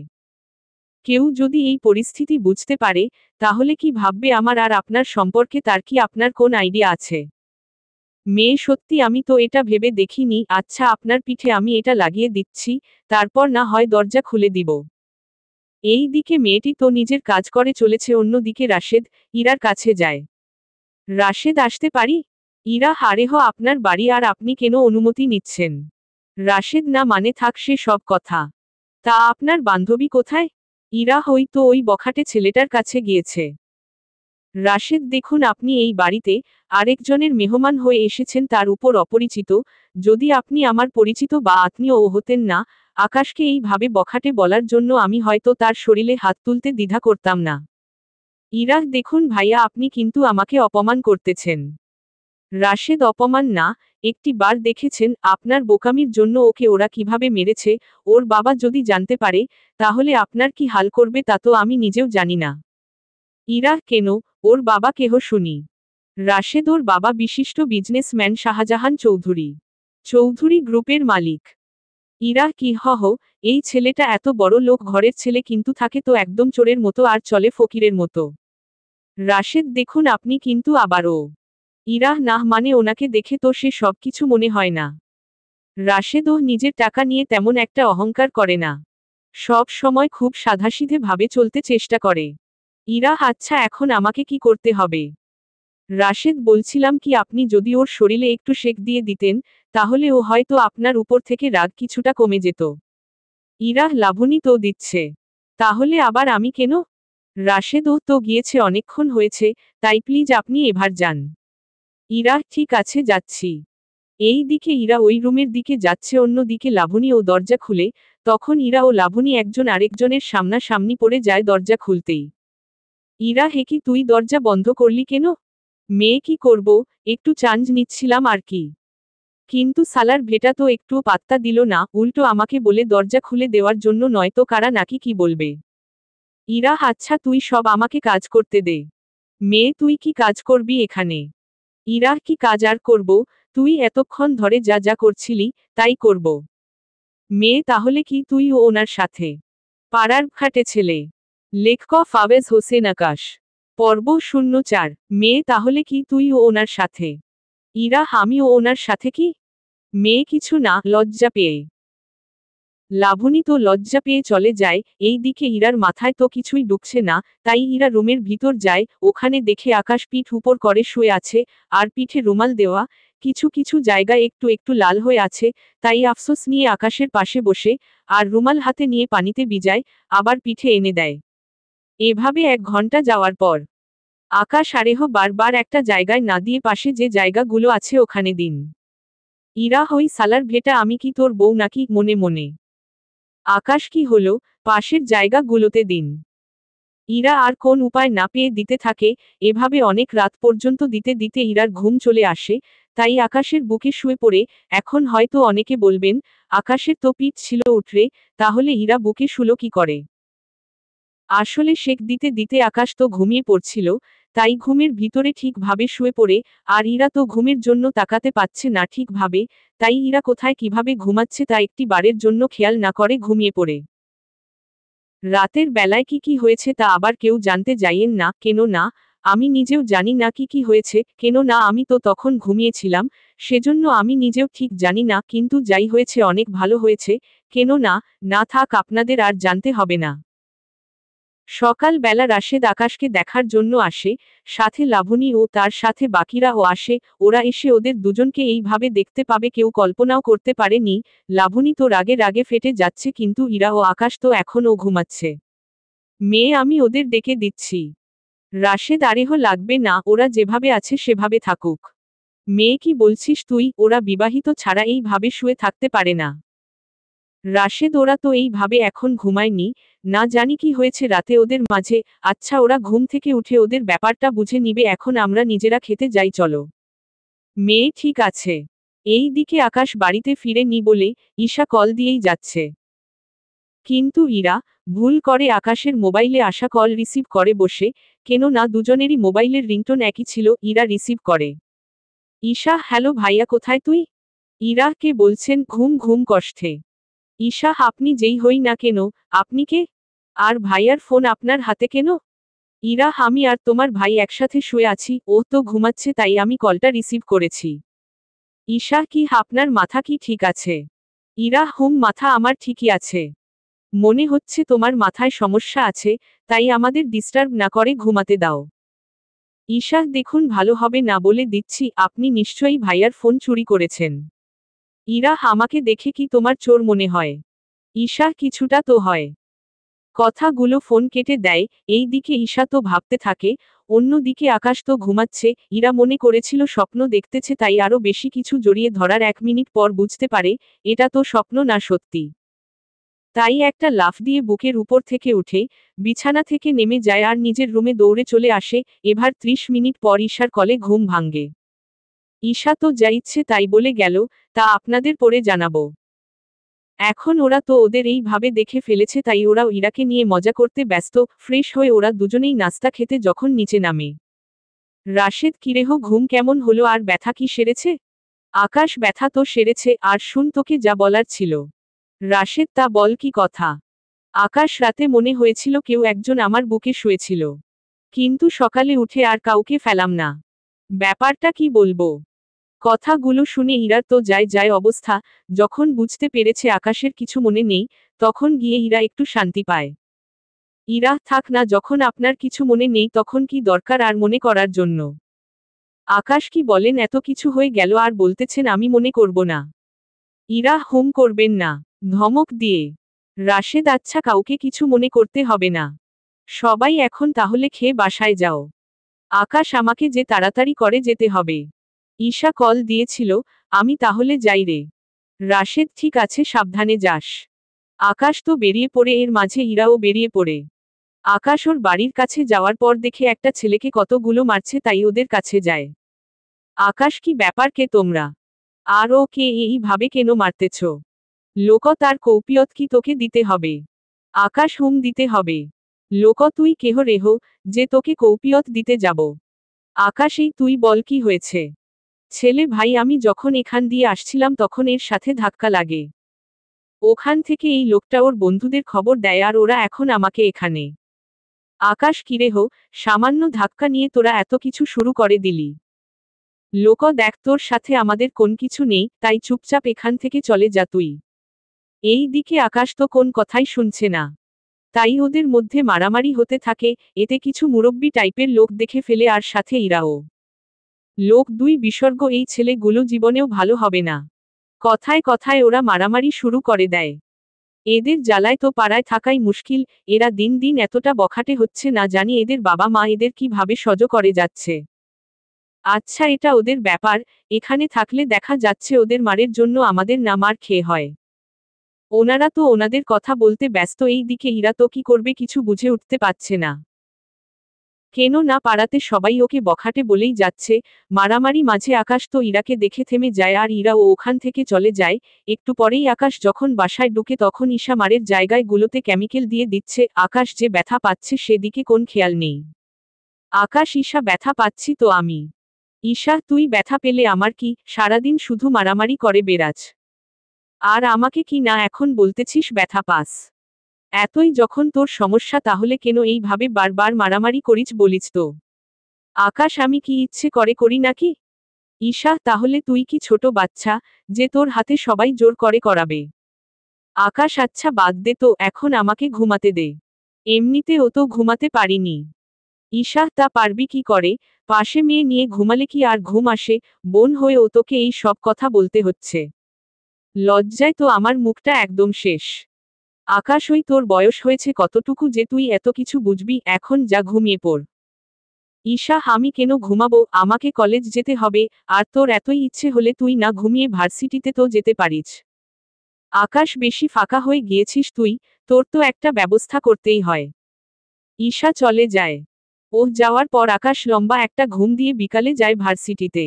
কেউ যদি এই পরিস্থিতি বুঝতে পারে, তাহলে কি ভাববে আমার আর আপনার সম্পর্কে, তার কি আপনার কোন আইডিয়া আছে? মেয়ে সত্যি আমি তো এটা ভেবে দেখিনি, আচ্ছা আপনার পিঠে আমি এটা লাগিয়ে দিচ্ছি, তারপর না হয় দরজা খুলে দিব। এই দিকে মেয়েটি তো নিজের কাজ করে চলেছে, অন্যদিকে রাশেদ ইরার কাছে যায়। রাশেদ আসতে পারি? ইরা হারেহ আপনার বাড়ি আর আপনি কেন অনুমতি নিচ্ছেন? রাশেদ না মানে থাক সে সব কথা। তা আপনার বান্ধবী কোথায়? ইরা হয়তো ওই বখাটে ছেলেটার কাছে গিয়েছে। রাশেদ দেখুন আপনি এই বাড়িতে আরেকজনের মেহমান হয়ে এসেছেন, তার উপর অপরিচিত। যদি আপনি আমার পরিচিত বা আত্মীয়ও হতেন না, আকাশকে এইভাবে বখাটে বলার জন্য আমি হয়তো তার শরীরে হাত তুলতে দ্বিধা করতাম না। ইরা দেখুন ভাইয়া আপনি কিন্তু আমাকে অপমান করতেছেন। রাশেদ অপমান না, একটি বার দেখেছেন আপনার বোকামির জন্য ওকে ওরা কিভাবে মেরেছে, ওর বাবা যদি জানতে পারে, তাহলে আপনার কি হাল করবে তা তো আমি নিজেও জানি না। ইরা কেন, ওর বাবা কেহ শুনি? রাশেদ ওর বাবা বিশিষ্ট বিজনেসম্যান শাহজাহান চৌধুরী। চৌধুরী গ্রুপের মালিক। ইরা কি হহ, এই ছেলেটা এত বড় লোক ঘরের ছেলে কিন্তু থাকে তো একদম চোরের মতো আর চলে ফকিরের মতো। রাশেদ দেখুন আপনি কিন্তু আবারও। ইরা না মানে ওনাকে দেখে তো সে সবকিছু মনে হয় না। রাশেদও নিজের টাকা নিয়ে তেমন একটা অহংকার করে না। সব সময় খুব সাধাসিধে ভাবে চলতে চেষ্টা করে। ইরা আচ্ছা এখন আমাকে কি করতে হবে? রাশেদ বলছিলাম কি আপনি যদি ওর শরীরে একটু সেক দিয়ে দিতেন, তাহলে ও হয়তো আপনার উপর থেকে রাগ কিছুটা কমে যেত। ইরা লাবণী তো দিচ্ছে। তাহলে আবার আমি কেন? রাশেদও তো গিয়েছে অনেকক্ষণ হয়েছে, তাই প্লিজ আপনি এবার যান। ইরা ঠিক আছে যাচ্ছি। এই দিকে ইরা ওই রুমের দিকে যাচ্ছে, অন্য দিকে লাবণী ও দরজা খুলে, তখন ইরা ও লাবণী একজন আরেকজনের সামনাসামনি পড়ে যায় দরজা খুলতেই। ইরা হে কি তুই দরজা বন্ধ করলি কেন? মেয়ে কি করব, একটু চান্স নিচ্ছিলাম আর কি। কিন্তু সালার ভেটা তো একটুও পাত্তা দিল না, উল্টো আমাকে বলে দরজা খুলে দেওয়ার জন্য, নয়তো কারা নাকি কি বলবে। ইরা আচ্ছা তুই সব আমাকে কাজ করতে দে। মেয়ে তুই কি কাজ করবি এখানে? ইরা কি কাজ আর করব, তুই এতক্ষণ ধরে যা যা করছিলি, তাই করব। মেয়ে তাহলে কি তুইও ওনার সাথে? পাড়ার খাটে ছেলে। লেখক ফাওয়েজ হোসেন আকাশ। পর্ব ০৪। মেয়ে তাহলে কি তুইও ওনার সাথে? ইরা আমিও ওনার সাথে কি? মেয়ে কিছু না, লজ্জা পেয়ে। লাবণী তো লজ্জা পেয়ে চলে যায়, এই দিকে ইরার মাথায় তো কিছুই ঢুকছে না, তাই ইরা রুমের ভিতর যায়, ওখানে দেখে আকাশ পিঠ উপর করে শুয়ে আছে, আর পিঠে রুমাল দেওয়া, কিছু কিছু জায়গায় একটু একটু লাল হয়ে আছে, তাই আফসোস নিয়ে আকাশের পাশে বসে, আর রুমাল হাতে নিয়ে পানিতে ভিজায়, আবার পিঠে এনে দেয়। এভাবে ১ ঘন্টা যাওয়ার পর আকাশ আরেহ বারবার একটা জায়গায় না দিয়ে পাশে যে জায়গাগুলো আছে ওখানে দিন। ইরা হই সালার ভেটা আমি কি তোর বউ নাকি, মনে মনে। আকাশ কি হলো, পাশের জায়গাগুলোতে দিন। ইরা আর কোন উপায় না পেয়ে দিতে থাকে, এভাবে অনেক রাত পর্যন্ত দিতে দিতে ইরার ঘুম চলে আসে, তাই আকাশের বুকে শুয়ে পড়ে। এখন হয়তো অনেকে বলবেন, আকাশের তো পিঠ ছিল উঠরে, তাহলে ইরা বুকে শুলো কি করে? আসলে সেক দিতে দিতে আকাশ তো ঘুমিয়ে পড়ছিল, তাই ঘুমের ভিতরে ঠিকভাবে শুয়ে পড়ে, আর ইরা তো ঘুমের জন্য তাকাতে পাচ্ছে না ঠিকভাবে, তাই ইরা কোথায় কিভাবে ঘুমাচ্ছে তা একটি বারের জন্য খেয়াল না করে ঘুমিয়ে পড়ে। রাতের বেলায় কি কি হয়েছে তা আবার কেউ জানতে যাইয়েন না, কেন না আমি নিজেও জানি না কি কি হয়েছে, কেন না আমি তো তখন ঘুমিয়েছিলাম, সেজন্য আমি নিজেও ঠিক জানি না, কিন্তু যাই হয়েছে অনেক ভালো হয়েছে, কেন না না থাক আপনাদের আর জানতে হবে না। সকাল বেলা রাশেদ আকাশকে দেখার জন্য আসে, সাথে লাবণী ও তার সাথে বাকিরাও আসে, ওরা এসে ওদের দুজনকে এইভাবে দেখতে পাবে কেউ কল্পনাও করতে পারেনি। লাবণী তো রাগে রাগে ফেটে যাচ্ছে, কিন্তু ইরা ও আকাশ তো এখনও ঘুমাচ্ছে। মেয়ে আমি ওদের ডেকে দিচ্ছি। রাশেদ আরেহ লাগবে না, ওরা যেভাবে আছে সেভাবে থাকুক। মেয়ে কি বলছিস তুই, ওরা বিবাহিত ছাড়া এইভাবে শুয়ে থাকতে পারে না। রাশেদ ওরা তো এইভাবে এখন ঘুমায়নি, না জানি কি হয়েছে রাতে ওদের মাঝে। আচ্ছা ওরা ঘুম থেকে উঠে ওদের ব্যাপারটা বুঝে নিবে, এখন আমরা নিজেরা খেতে যাই চলো। মেয়ে ঠিক আছে। এই দিকে আকাশ বাড়িতে ফিরে নি বলে ঈশা কল দিয়েই যাচ্ছে। কিন্তু ইরা ভুল করে আকাশের মোবাইলে আসা কল রিসিভ করে বসে, কেন না দুজনেরই মোবাইলের রিংটোন একই ছিল। ইরা রিসিভ করে। ঈশা হ্যালো ভাইয়া কোথায় তুই? ইরা কে বলছেন, ঘুম ঘুম কষ্ঠে। ঈশা আপনি যেই হই না কেন, আপনি কে? আর ভাইয়ার ফোন আপনার হাতে কেন? ইরা আমি আর তোমার ভাই একসাথে শুয়ে আছি, ও তো ঘুমাচ্ছে তাই আমি কলটা রিসিভ করেছি। ঈশা কি আপনার মাথা কি ঠিক আছে? ইরা হুম মাথা আমার ঠিকই আছে। মনে হচ্ছে তোমার মাথায় সমস্যা আছে, তাই আমাদের ডিস্টার্ব না করে ঘুমাতে দাও। ঈশা দেখুন ভালো হবে না বলে দিচ্ছি, আপনি নিশ্চয়ই ভাইয়ার ফোন চুরি করেছেন। ইরা আমাকে দেখে কি তোমার চোর মনে হয়? ঈশা কিছুটা তো হয়। কথাগুলো ফোন কেটে দেয়, এই দিকে ঈশা তো ভাবতে থাকে, অন্যদিকে আকাশ তো ঘুমাচ্ছে। ইরা মনে করেছিল স্বপ্ন দেখতেছে, তাই আরো বেশি কিছু জড়িয়ে ধরার ১ মিনিট পর বুঝতে পারে, এটা তো স্বপ্ন না সত্যি। তাই একটা লাফ দিয়ে বুকের উপর থেকে উঠে, বিছানা থেকে নেমে যায় আর নিজের রুমে দৌড়ে চলে আসে। এবার ৩০ মিনিট পর ঈশার কলে ঘুম ভাঙ্গে। ঈশা তো যা ইচ্ছে তাই বলে গেল, তা আপনাদের পরে জানাবো। এখন ওরা তো ওদের এইভাবে দেখে ফেলেছে, তাই ওরাও ইরাকে নিয়ে মজা করতে ব্যস্ত। ফ্রেশ হয়ে ওরা দুজনেই নাস্তা খেতে যখন নিচে নামে। রাশেদ কিরেহ ঘুম কেমন হলো আর ব্যথা কি সেরেছে? আকাশ, ব্যথা তো সেরেছে, আর শুন, তোকে যা বলার ছিল। রাশেদ, তা বল, কি কথা? আকাশ, রাতে মনে হয়েছিল কেউ একজন আমার বুকে শুয়েছিল, কিন্তু সকালে উঠে আর কাউকে ফেলাম না। ব্যাপারটা কি বলবো? কথাগুলো শুনে ইরার তো যায় যায় অবস্থা। যখন বুঝতে পেরেছে আকাশের কিছু মনে নেই, তখন গিয়ে ইরা একটু শান্তি পায়। ইরা, থাক না, যখন আপনার কিছু মনে নেই তখন কি দরকার আর মনে করার জন্য? আকাশ, কি বলেন, এত কিছু হয়ে গেল আর বলতেছেন আমি মনে করব না? ইরা, হুম করবেন না, ধমক দিয়ে। রাশেদ, আচ্ছা, কাউকে কিছু মনে করতে হবে না। সবাই এখন তাহলে খেয়ে বাসায় যাও। আকাশ, আমাকে যে তাড়াতাড়ি করে যেতে হবে। ঈশা কল দিয়েছিল, আমি তাহলে যাই রে। রাশেদ, ঠিক আছে, সাবধানে যাস। আকাশ তো বেরিয়ে পড়ে, এর মাঝে ইরাও বেরিয়ে পড়ে। আকাশ ওর বাড়ির কাছে যাওয়ার পর দেখে একটা ছেলেকে কতগুলো মারছে, তাই ওদের কাছে যায়। আকাশ, কি ব্যাপার, কে তোমরা? আর ও কে, এইভাবে কেন মারতেছ? লোক, তার কৌপিয়ত কি তোকে দিতে হবে? আকাশ, হুম, দিতে হবে। লোক, তুই কেহ রেহ, যে তোকে কৌপিয়ত দিতে যাব? আকাশ, এই তুই বল, কি হয়েছে? ছেলে, ভাই, আমি যখন এখান দিয়ে আসছিলাম তখন এর সাথে ধাক্কা লাগে। ওখান থেকে এই লোকটা ওর বন্ধুদের খবর দেয় আর ওরা এখন আমাকে এখানে। আকাশ, কিরে হো, সামান্য ধাক্কা নিয়ে তোরা এত কিছু শুরু করে দিলি? লোক, দেখ, তোর সাথে আমাদের কোন কিছু নেই, তাই চুপচাপ এখান থেকে চলে যা তুই। এই দিকে আকাশ তো কোন কথাই শুনছে না। তাই ওদের মধ্যে মারামারি হতে থাকে। এতে কিছু মুরব্বি টাইপের লোক দেখে ফেলে, আর সাথে ইরাও। লোক দুই বিসর্গ, এই ছেলেগুলো জীবনেও ভালো হবে না। কথায় কথায় ওরা মারামারি শুরু করে দেয়। এদের জ্বালায় তো পাড়ায় থাকাই মুশকিল। এরা দিন দিন এতটা বখাটে হচ্ছে, না জানি এদের বাবা মা এদের কিভাবে সহ্য করে যাচ্ছে। আচ্ছা, এটা ওদের ব্যাপার। এখানে থাকলে দেখা যাচ্ছে ওদের মারের জন্য আমাদের না মার খেয়ে হয়। ওনারা তো ওনাদের কথা বলতে ব্যস্ত, এই দিকে ইরা তো কি করবে কিছু বুঝে উঠতে পারছে না। কেন না পাড়াতে সবাই ওকে বখাটে বলেই যাচ্ছে। মারামারি মাঝে আকাশ তো ইরাকে দেখে থেমে যায় আর ইরাও ওখান থেকে চলে যায়। একটু পরেই আকাশ যখন বাসায় ঢুকে তখন ঈশা মারের জায়গায় গুলোতে কেমিক্যাল দিয়ে দিচ্ছে। আকাশ যে ব্যথা পাচ্ছে সেদিকে কোন খেয়াল নেই। আকাশ, ঈশা, ব্যথা পাচ্ছি তো আমি। ঈশা, তুই ব্যথা পেলে আমার কি, সারাদিন শুধু মারামারি করে বেড়াচ। আর আমাকে কি না এখন বলতেছিস ব্যথা পাস? এতই যখন তোর সমস্যা তাহলে কেন এইভাবে বারবার মারামারি করিস বলিস তো? আকাশ, আমি কি ইচ্ছে করে করি নাকি? ঈশা, তাহলে তুই কি ছোট বাচ্চা, যে তোর হাতে সবাই জোর করে করাবে? আকাশ, আচ্ছা বাদ দে তো, এখন আমাকে ঘুমাতে দে। এমনিতে ও তো ঘুমাতে পারিনি। ঈশা, তা পারবি কি করে? পাশে মেয়ে নিয়ে ঘুমালে কি আর ঘুম আসে? বোন হয়ে ও তোকে এই সব কথা বলতে হচ্ছে। লজ্জায় তো আমার মুখটা একদম শেষ। আকাশ, ওই তোর বয়স হয়েছে কতটুকু যে তুই এত কিছু বুঝবি? এখন যা, ঘুমিয়ে পড়। ঈশা, আমি কেন ঘুমাবো, আমাকে কলেজ যেতে হবে। আর তোর এতই ইচ্ছে হলে তুই না ঘুমিয়ে ভার্সিটিতে তো যেতে পারিস। আকাশ, বেশি ফাঁকা হয়ে গিয়েছিস তুই, তোর তো একটা ব্যবস্থা করতেই হয়। ঈশা চলে যায়। ওহ যাওয়ার পর আকাশ লম্বা একটা ঘুম দিয়ে বিকালে যায় ভার্সিটিতে।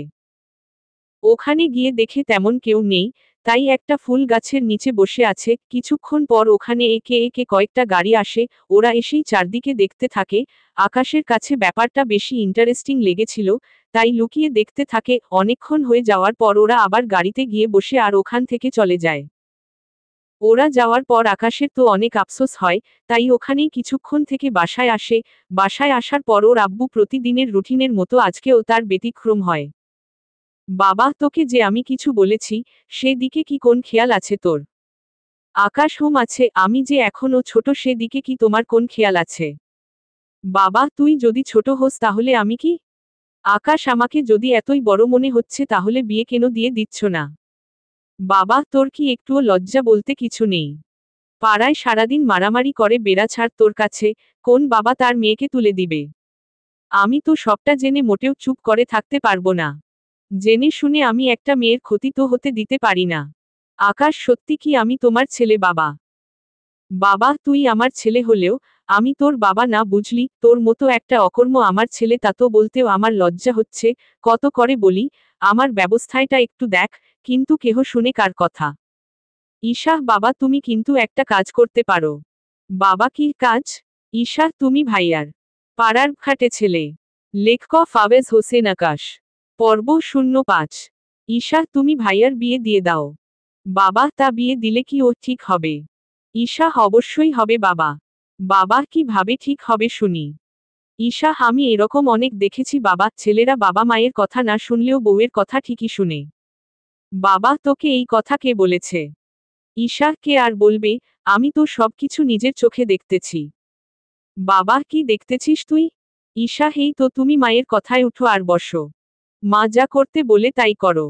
ওখানে গিয়ে দেখে তেমন কেউ নেই, তাই একটা ফুল গাছের নিচে বসে আছে। কিছুক্ষণ পর ওখানে একে একে কয়েকটা গাড়ি আসে। ওরা এসেই চারদিকে দেখতে থাকে। আকাশের কাছে ব্যাপারটা বেশি ইন্টারেস্টিং লেগেছিল, তাই লুকিয়ে দেখতে থাকে। অনেকক্ষণ হয়ে যাওয়ার পর ওরা আবার গাড়িতে গিয়ে বসে আর ওখান থেকে চলে যায়। ওরা যাওয়ার পর আকাশের তো অনেক আফসোস হয়, তাই ওখানেই কিছুক্ষণ থেকে বাসায় আসে। বাসায় আসার পর ওর আব্বু প্রতিদিনের রুটিনের মতো আজকেও তার ব্যতিক্রম হয়। বাবা, তোকে যে আমি কিছু বলেছি, সেদিকে কি কোন খেয়াল আছে তোর? আকাশ, হুম আছে, আমি যে এখনো ছোট সেদিকে কি তোমার কোন খেয়াল আছে? বাবা, তুই যদি ছোট হোস তাহলে আমি কি? আকাশ, আমাকে যদি এতই বড় মনে হচ্ছে তাহলে বিয়ে কেন দিয়ে দিচ্ছ না? বাবা, তোর কি একটুও লজ্জা বলতে কিছু নেই? পাড়ায় সারাদিন মারামারি করে বেড়াছ আর তোর কাছে কোন বাবা তার মেয়েকে তুলে দিবে? আমি তো সবটা জেনে মোটেও চুপ করে থাকতে পারবো না। জেনে শুনে আমি একটা মেয়ের ক্ষতি তো হতে দিতে পারি না। আকাশ, সত্যি কি আমি তোমার ছেলে? বাবা, বাবা, তুই আমার ছেলে হলেও আমি তোর বাবা না, বুঝলি? তোর মতো একটা অকর্ম আমার ছেলে, তা তো বলতেও আমার লজ্জা হচ্ছে। কত করে বলি, আমার ব্যবস্থাটা একটু দেখ, কিন্তু কেহ শুনে কার কথা? ঈশা, বাবা, তুমি কিন্তু একটা কাজ করতে পারো। বাবা, কি কাজ? ঈশা, তুমি ভাইয়ার পাড়ার খাটে ছেলে। লেখক ফাওয়েজ হোসেন আকাশ। পর্ব 05। ঈশা তুমি ভাইয়ার বিয়ে দিয়ে দাও। বাবা তা বিয়ে দিলে কি ও ঠিক হবে? ঈশা অবশ্যই হবে বাবা। বাবা কি ভাবে ঠিক হবে শুনি। ঈশা আমি এরকম অনেক দেখেছি বাবা, ছেলেরা বাবা মায়ের কথা না শুনলেও বউয়ের কথা ঠিকই শুনে। বাবা তোকে এই কথা কে বলেছে? ঈশা কে আর বলবে, আমি তো সবকিছু নিজের চোখে দেখতেছি। বাবা কি দেখতেছিস তুই? ঈশা এই তো তুমি মায়ের কথায় উঠো আর বসো। মা যা করতে বলে তাই করো।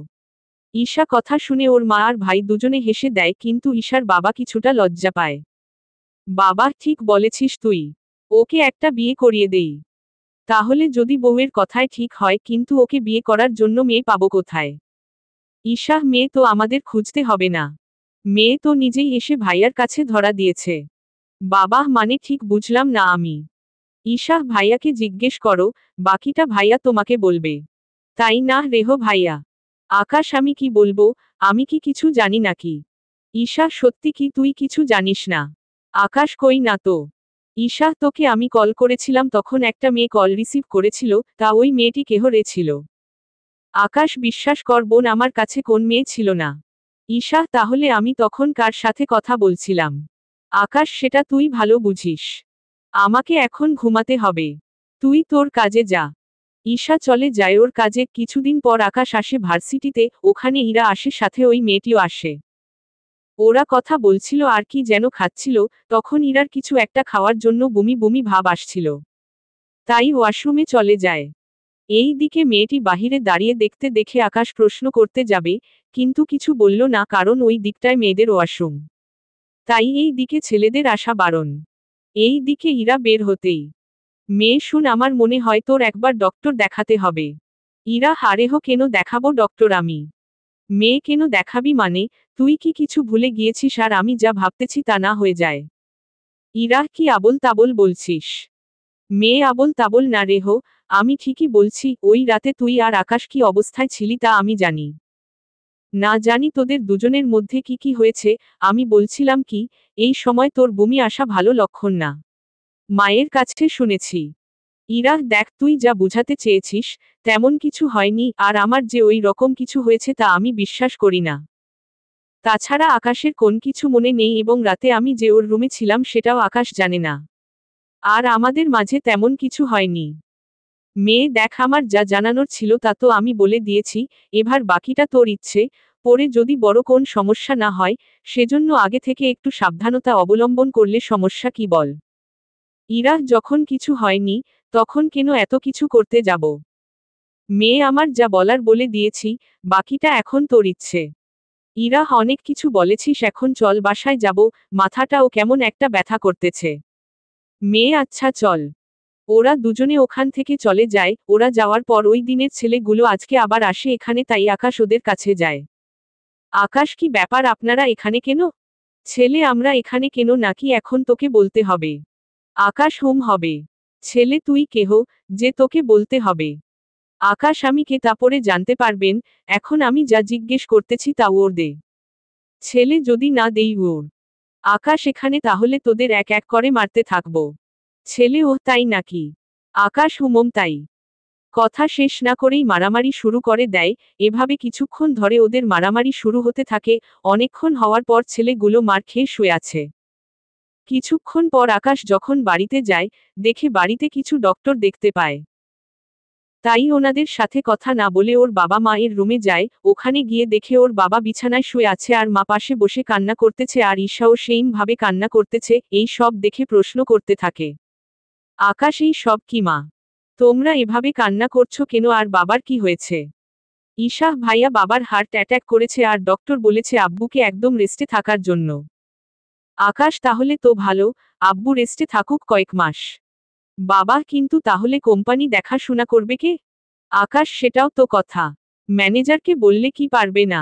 ঈশা কথা শুনে ওর মা আর ভাই দুজনে হেসে দেয়, কিন্তু ঈশার বাবা কিছুটা লজ্জা পায়। বাবা ঠিক বলেছিস তুই। ওকে একটা বিয়ে করিয়ে দেই। তাহলে যদি বউয়ের কথায় ঠিক হয়, কিন্তু ওকে বিয়ে করার জন্য মেয়ে পাবো কোথায়? ঈশা মেয়ে তো আমাদের খুঁজতে হবে না। মেয়ে তো নিজেই এসে ভাইয়ার কাছে ধরা দিয়েছে। বাবা মানে ঠিক বুঝলাম না আমি। ঈশা ভাইয়াকে জিজ্ঞেস করো, বাকিটা ভাইয়া তোমাকে বলবে। তাই না রেহো ভাইয়া? আকাশ আমি কি বলবো, আমি কি কিছু জানি নাকি? ঈশা সত্যি কি তুই কিছু জানিস না? আকাশ কই না তো। ঈশা তোকে আমি কল করেছিলাম, তখন একটা মেয়ে কল রিসিভ করেছিল, তা ওই মেয়েটি কেহ রে ছিল। আকাশ বিশ্বাস কর বোন, আমার কাছে কোন মেয়ে ছিল না। ঈশা তাহলে আমি তখন কার সাথে কথা বলছিলাম? আকাশ সেটা তুই ভালো বুঝিস। আমাকে এখন ঘুমাতে হবে। তুই তোর কাজে যা। ঈশা চলে যায় ওর কাজে। কিছুদিন পর আকাশ আসে ভার্সিটিতে, ওখানে ইরা আসে, সাথে ওই মেয়েটিও আসে। ওরা কথা বলছিল আর কি যেন খাচ্ছিল, তখন ইরার কিছু একটা খাওয়ার জন্য বমি বমি ভাব আসছিল। তাই ওয়াশরুমে চলে যায়। এই দিকে মেয়েটি বাহিরে দাঁড়িয়ে দেখতে দেখে আকাশ প্রশ্ন করতে যাবে, কিন্তু কিছু বলল না, কারণ ওই দিকটায় মেয়েদের ওয়াশরুম। তাই এই দিকে ছেলেদের আসা বারণ। এই দিকে ইরা বের হতেই, মেয়ে শুন আমার মনে হয় তোর একবার ডক্টর দেখাতে হবে। ইরা হারেহ কেন দেখাবো ডক্টর আমি? মেয়ে কেন দেখাবি মানে? তুই কি কিছু ভুলে গিয়েছিস আর আমি যা ভাবতেছি তা না হয়ে যায়? ইরা কি আবোল তাবোল বলছিস? মেয়ে আবোল তাবোল না রেহ, আমি ঠিকই বলছি। ওই রাতে তুই আর আকাশ কি অবস্থায় ছিলি তা আমি জানি। না জানি তোদের দুজনের মধ্যে কি কি হয়েছে। আমি বলছিলাম কি, এই সময় তোর বমি আসা ভালো লক্ষণ না। মায়ের কাছে শুনেছি। ইরা দেখ তুই যা বুঝাতে চেয়েছিস তেমন কিছু হয়নি, আর আমার যে ওই রকম কিছু হয়েছে তা আমি বিশ্বাস করি না। তাছাড়া আকাশের কোন কিছু মনে নেই, এবং রাতে আমি যে ওর রুমে ছিলাম সেটাও আকাশ জানে না। আর আমাদের মাঝে তেমন কিছু হয়নি। মেয়ে দেখ আমার যা জানানোর ছিল তা তো আমি বলে দিয়েছি, এবার বাকিটা তোর ইচ্ছে। পরে যদি বড় কোন সমস্যা না হয়, সেজন্য আগে থেকে একটু সাবধানতা অবলম্বন করলে সমস্যা কি বল? ইরা যখন কিছু হয়নি, তখন কেন এত কিছু করতে যাব? মেয়ে আমার যা বলার বলে দিয়েছি, বাকিটা এখন তোর ইচ্ছে। ইরা অনেক কিছু বলেছিস, এখন চল বাসায় যাব, মাথাটাও কেমন একটা ব্যথা করতেছে। মেয়ে আচ্ছা চল। ওরা দুজনে ওখান থেকে চলে যায়। ওরা যাওয়ার পর ওই দিনের ছেলেগুলো আজকে আবার আসে এখানে, তাই আকাশ ওদের কাছে যায়। আকাশ কি ব্যাপার, আপনারা এখানে কেন? ছেলে আমরা এখানে কেন নাকি এখন তোকে বলতে হবে? আকাশ হুম হবে। ছেলে তুই কেহ, যে তোকে বলতে হবে? আকাশ আমি কে তা পরে জানতে পারবেন, এখন আমি যা জিজ্ঞেস করতেছি তা ওর দে। ছেলে যদি না দেই ওর। আকাশ এখানে তাহলে তোদের এক এক করে মারতে থাকবো। ছেলে ও তাই নাকি? আকাশ হুমম তাই। কথা শেষ না করেই মারামারি শুরু করে দেয়। এভাবে কিছুক্ষণ ধরে ওদের মারামারি শুরু হতে থাকে। অনেকক্ষণ হওয়ার পর ছেলেগুলো মার খেয়ে শুয়ে আছে। কিছুক্ষণ পর আকাশ যখন বাড়িতে যায়, দেখে বাড়িতে কিছু ডক্টর দেখতে পায়। তাই ওনাদের সাথে কথা না বলে ওর বাবা মায়ের রুমে যায়। ওখানে গিয়ে দেখে ওর বাবা বিছানায় শুয়ে আছে আর মা পাশে বসে কান্না করতেছে, আর ঈশাও সেইম ভাবে কান্না করতেছে। এই সব দেখে প্রশ্ন করতে থাকে, আকাশ এই সব কি মা? তোমরা এভাবে কান্না করছো কেন, আর বাবার কি হয়েছে? ঈশা ভাইয়া বাবার হার্ট অ্যাটাক করেছে, আর ডক্টর বলেছে আব্বুকে একদম রেস্টে থাকার জন্য। আকাশ তাহলে তো ভালো, আব্বু রেস্টে থাকুক কয়েক মাস। বাবা কিন্তু তাহলে কোম্পানি দেখাশোনা করবে কে? আকাশ সেটাও তো কথা। ম্যানেজারকে বললে কি পারবে না?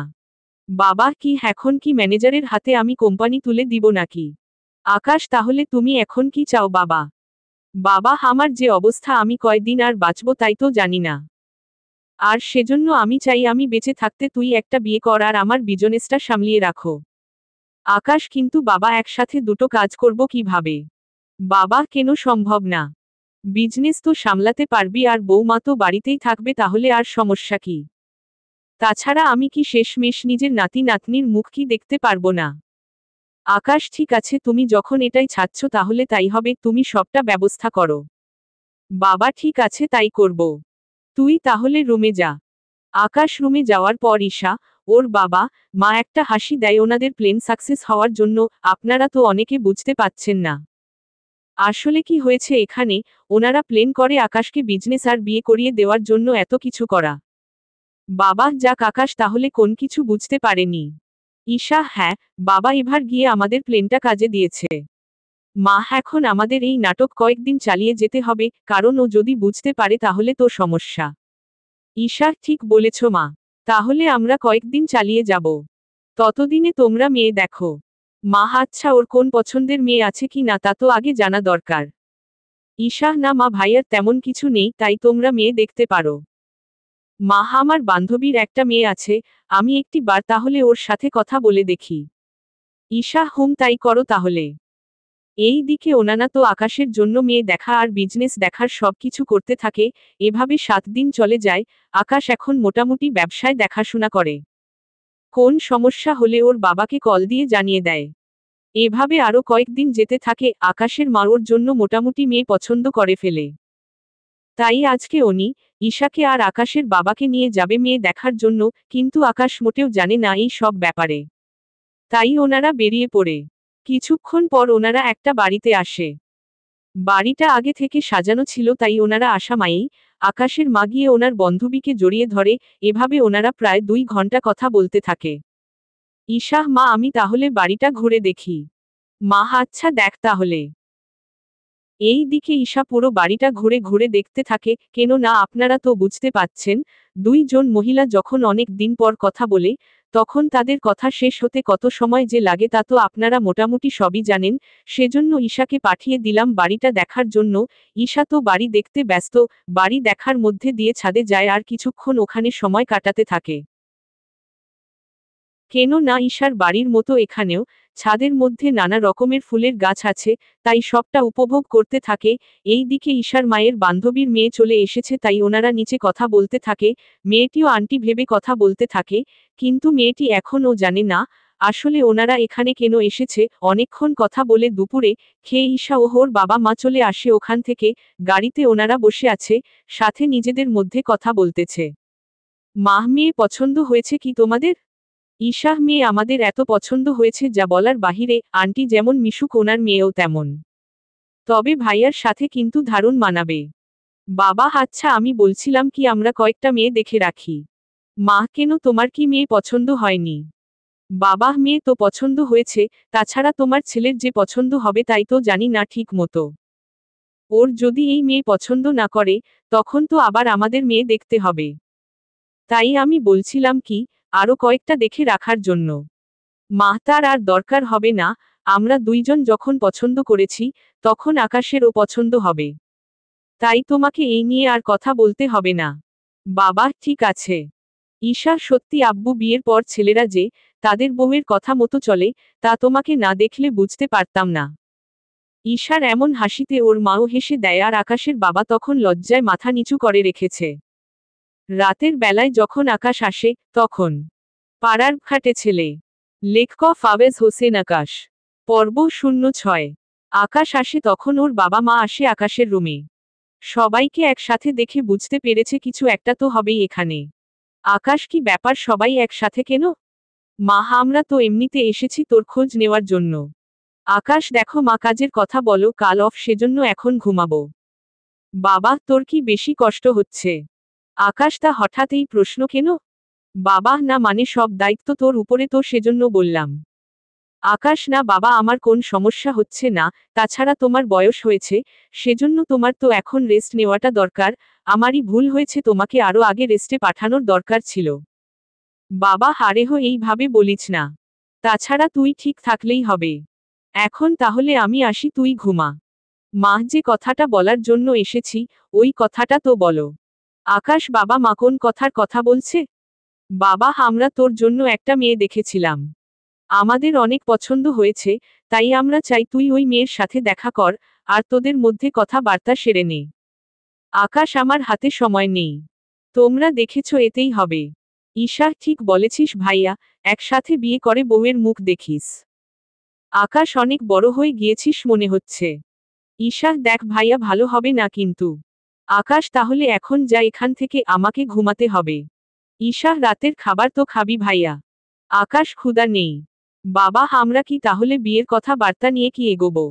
বাবা কি এখন কি ম্যানেজারের হাতে আমি কোম্পানি তুলে দিব নাকি? আকাশ তাহলে তুমি এখন কি চাও বাবা? বাবা আমার যে অবস্থা, আমি কয়দিন আর বাঁচবো তাই তো জানি না। আর সেজন্য আমি চাই আমি বেঁচে থাকতে তুই একটা বিয়ে কর আর আমার বিজনেসটা সামলিয়ে রাখো। আকাশ কিন্তু বাবা একসাথে দুটো কাজ করব কিভাবে? বাবা কেন সম্ভব না? বিজনেস তো সামলাতে পারবি আর বৌমা তো বাড়িতেই থাকবে, তাহলে আর সমস্যা কি? তাছাড়া আমি কি শেষমেশ নিজের নাতি নাতনির মুখ কি দেখতে পারবো না? আকাশ ঠিক আছে, তুমি যখন এটাই চাচ্ছ তাহলে তাই হবে, তুমি সবটা ব্যবস্থা করো। বাবা ঠিক আছে, তাই করব। তুই তাহলে রুমে যা। আকাশ রুমে যাওয়ার পর ঈশা, ওর বাবা, মা একটা হাসি দেয় ওনাদের প্লেন সাকসেস হওয়ার জন্য। আপনারা তো অনেকে বুঝতে পাচ্ছেন না আসলে কি হয়েছে এখানে। ওনারা প্লেন করে আকাশকে বিজনেস আর বিয়ে করিয়ে দেওয়ার জন্য এত কিছু করা। বাবা যাক, আকাশ তাহলে কোন কিছু বুঝতে পারেনি। ঈশা হ্যাঁ বাবা, এবার গিয়ে আমাদের প্লেনটা কাজে দিয়েছে। মা এখন আমাদের এই নাটক কয়েকদিন চালিয়ে যেতে হবে, কারণ ও যদি বুঝতে পারে তাহলে তো সমস্যা। ঈশা ঠিক বলেছ মা, তাহলে আমরা কয়েকদিন চালিয়ে যাব। ততদিনে তোমরা মেয়ে দেখো। মা আচ্ছা, ওর কোন পছন্দের মেয়ে আছে কি না তা তো আগে জানা দরকার। ঈশা না মা, ভাইয়ার তেমন কিছু নেই, তাই তোমরা মেয়ে দেখতে পারো। মা আমার বান্ধবীর একটা মেয়ে আছে, আমি একটি বার তাহলে ওর সাথে কথা বলে দেখি। ঈশা হুম তাই করো তাহলে। এই দিকে ওনানা তো আকাশের জন্য মেয়ে দেখা আর বিজনেস দেখার সবকিছু করতে থাকে। এভাবে 7 দিন চলে যায়। আকাশ এখন মোটামুটি ব্যবসায় দেখাশোনা করে। কোন সমস্যা হলে ওর বাবাকে কল দিয়ে জানিয়ে দেয়। এভাবে আরো কয়েকদিন যেতে থাকে। আকাশের মা ওর জন্য মোটামুটি মেয়ে পছন্দ করে ফেলে। তাই আজকে উনি ঈশাকে আর আকাশের বাবাকে নিয়ে যাবে মেয়ে দেখার জন্য, কিন্তু আকাশ মোটেও জানে না এই সব ব্যাপারে। তাই ওনারা বেরিয়ে পড়ে। কিছুক্ষণ পর ওনারা একটা বাড়িতে আসে। বাড়িটা আগে থেকে সাজানো ছিল, তাই ওনারা আসা মায়েই আকাশের মা গিয়ে ওনার বান্ধবীকে জড়িয়ে ধরে। এভাবে ওনারা প্রায় 2 ঘন্টা কথা বলতে থাকে। ঈশা মা, আমি তাহলে বাড়িটা ঘুরে দেখি। মা আচ্ছা দেখ তাহলে। এই দিকে ঈশা পুরো বাড়িটা ঘুরে ঘুরে দেখতে থাকে। কেন না আপনারা তো বুঝতে পাচ্ছেন, 2 জন মহিলা যখন অনেক দিন পর কথা বলে, তখন তাদের কথা শেষ হতে কত সময় যে লাগে তা তো আপনারা মোটামুটি সবই জানেন। সেজন্য ঈশাকে পাঠিয়ে দিলাম বাড়িটা দেখার জন্য। ঈশা তো বাড়ি দেখতে ব্যস্ত, বাড়ি দেখার মধ্যে দিয়ে ছাদে যায় আর কিছুক্ষণ ওখানে সময় কাটাতে থাকে। কেন না ঈশার বাড়ির মতো এখানেও ছাদের মধ্যে নানা রকমের ফুলের গাছ আছে, তাই সবটা উপভোগ করতে থাকে। এই দিকে ঈশার মায়ের বান্ধবীর মেয়ে চলে এসেছে, তাই ওনারা নিচে কথা বলতে থাকে। মেয়েটিও আন্টি ভেবে কথা বলতে থাকে, কিন্তু মেয়েটি এখনও জানে না আসলে ওনারা এখানে কেন এসেছে। অনেকক্ষণ কথা বলে দুপুরে খেয়ে ঈশা ও ওর বাবা মা চলে আসে ওখান থেকে। গাড়িতে ওনারা বসে আছে, সাথে নিজেদের মধ্যে কথা বলতেছে। মাহ মেয়ে পছন্দ হয়েছে কি তোমাদের? ঈশা মেয়ে আমাদের এত পছন্দ হয়েছে যা বলার বাহিরে, আন্টি যেমন মিশুক ওনার মেয়েও তেমন। তবে ভাইয়ার সাথে কিন্তু দারুণ মানাবে। বাবা আচ্ছা, আমি বলছিলাম কি আমরা কয়েকটা মেয়ে দেখে রাখি। মা কেন, তোমার কি মেয়ে পছন্দ হয়নি? বাবা মেয়ে তো পছন্দ হয়েছে, তাছাড়া তোমার ছেলের যে পছন্দ হবে তাই তো জানি না ঠিক মতো। ওর যদি এই মেয়ে পছন্দ না করে, তখন তো আবার আমাদের মেয়ে দেখতে হবে। তাই আমি বলছিলাম কি, আরো কয়েকটা দেখে রাখার জন্য। মা তার আর দরকার হবে না, আমরা 2 জন যখন পছন্দ করেছি, তখন আকাশেরও পছন্দ হবে। তাই তোমাকে এই নিয়ে আর কথা বলতে হবে না। বাবা ঠিক আছে। ঈশা সত্যি আব্বু, বিয়ের পর ছেলেরা যে তাদের বউয়ের কথা মতো চলে, তা তোমাকে না দেখলে বুঝতে পারতাম না। ঈশার এমন হাসিতে ওর মাও হেসে দেয় আর আকাশের বাবা তখন লজ্জায় মাথা নিচু করে রেখেছে। রাতের বেলায় যখন আকাশ আসে, তখন পাড়ার খাটে ছেলে। লেখক ফাওয়েজ হোসেন আকাশ। পর্ব 06। আকাশ আসে তখন ওর বাবা মা আসে আকাশের রুমে। সবাইকে একসাথে দেখে বুঝতে পেরেছে কিছু একটা তো হবেই এখানে। আকাশ কি ব্যাপার, সবাই একসাথে কেন? মা আমরা তো এমনিতে এসেছি তোর খোঁজ নেওয়ার জন্য। আকাশ দেখো মা, কাজের কথা বলো, কাল অফ, সেজন্য এখন ঘুমাবো। বাবা তোর কি বেশি কষ্ট হচ্ছে? আকাশ তা হঠাৎ এই প্রশ্ন কেন? বাবা না মানে সব দায়িত্ব তোর উপরে তো সেজন্য বললাম। আকাশ না বাবা, আমার কোন সমস্যা হচ্ছে না, তাছাড়া তোমার বয়স হয়েছে, সেজন্য তোমার তো এখন রেস্ট নেওয়াটা দরকার। আমারই ভুল হয়েছে, তোমাকে আরো আগে রেস্টে পাঠানোর দরকার ছিল। বাবা হারেহ এইভাবে বলিস না। তাছাড়া তুই ঠিক থাকলেই হবে। এখন তাহলে আমি আসি, তুই ঘুমা। মা যে কথাটা বলার জন্য এসেছি, ওই কথাটা তো বলো। আকাশ বাবা মা কোন কথার কথা বলছে? বাবা আমরা তোর জন্য একটা মেয়ে দেখেছিলাম। আমাদের অনেক পছন্দ হয়েছে, তাই আমরা চাই তুই ওই মেয়ের সাথে দেখা কর, আর তোদের মধ্যে কথাবার্তা সেরে নে। আকাশ আমার হাতে সময় নেই। তোমরা দেখেছ এতেই হবে। ঈশা, ঠিক বলেছিস ভাইয়া, একসাথে বিয়ে করে বউয়ের মুখ দেখিস। আকাশ, অনেক বড় হয়ে গিয়েছিস মনে হচ্ছে। ঈশা, দেখ ভাইয়া, ভালো হবে না কিন্তু। আকাশ, তাহলে এখন যা এখান থেকে, আমাকে ঘুমাতে হবে। ঈশা, রাতের খাবার তো খাবি ভাইয়া। আকাশ, ক্ষুধা নেই। বাবা, আমরা কি তাহলে বিয়ের কথা বার্তা নিয়ে কি এগোবো?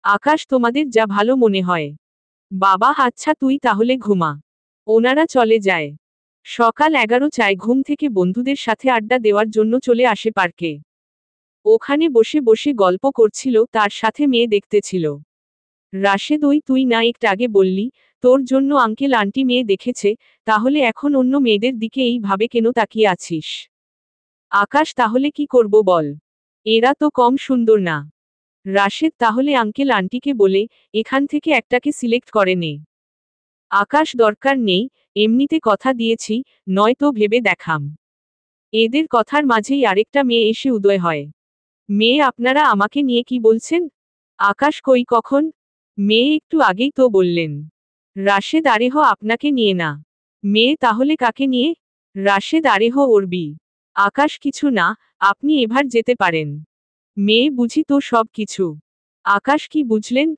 আকাশ, তোমাদের যা ভালো মনে হয়। বাবা, আচ্ছা তুই তাহলে ঘুমা। ওনারা চলে যায়। সকাল 11টায় ঘুম থেকে বন্ধুদের সাথে আড্ডা দেওয়ার জন্য চলে আসে পার্কে। ওখানে বসে বসে গল্প করছিল, তার সাথে মেয়ে দেখতেছিল। রাশেদ, ওই তুই না একটু আগে বললি, তোর জন্য আঙ্কেল আন্টি মেয়ে দেখেছে, তাহলে এখন অন্য মেয়েদের দিকে এইভাবে কেন তাকিয়ে আছিস? আকাশ, তাহলে কি করব বল? এরা তো কম সুন্দর না। রাশেদ, তাহলে আঙ্কেল আন্টিকে বলে, এখান থেকে একটাকে সিলেক্ট করে নে। আকাশ, দরকার নেই, এমনিতে কথা দিয়েছি, নয়তো ভেবে দেখাম। এদের কথার মাঝেই আরেকটা মেয়ে এসে উদয় হয়। মেয়ে, আপনারা আমাকে নিয়ে কি বলছেন? আকাশ, কই কখন? মেয়ে, একটু আগেই তো বললেন। রাশেদ, আরেহ আপনাকে নিয়ে না। মেয়ে, তাহলে কাকে নিয়ে? রাশেদ, আরেহ ওরবি। আকাশ, কিছু না, আপনি এবার যেতে পারেন। মেয়ে, বুঝি তো সব কিছু। আকাশ, কি বুঝলেন?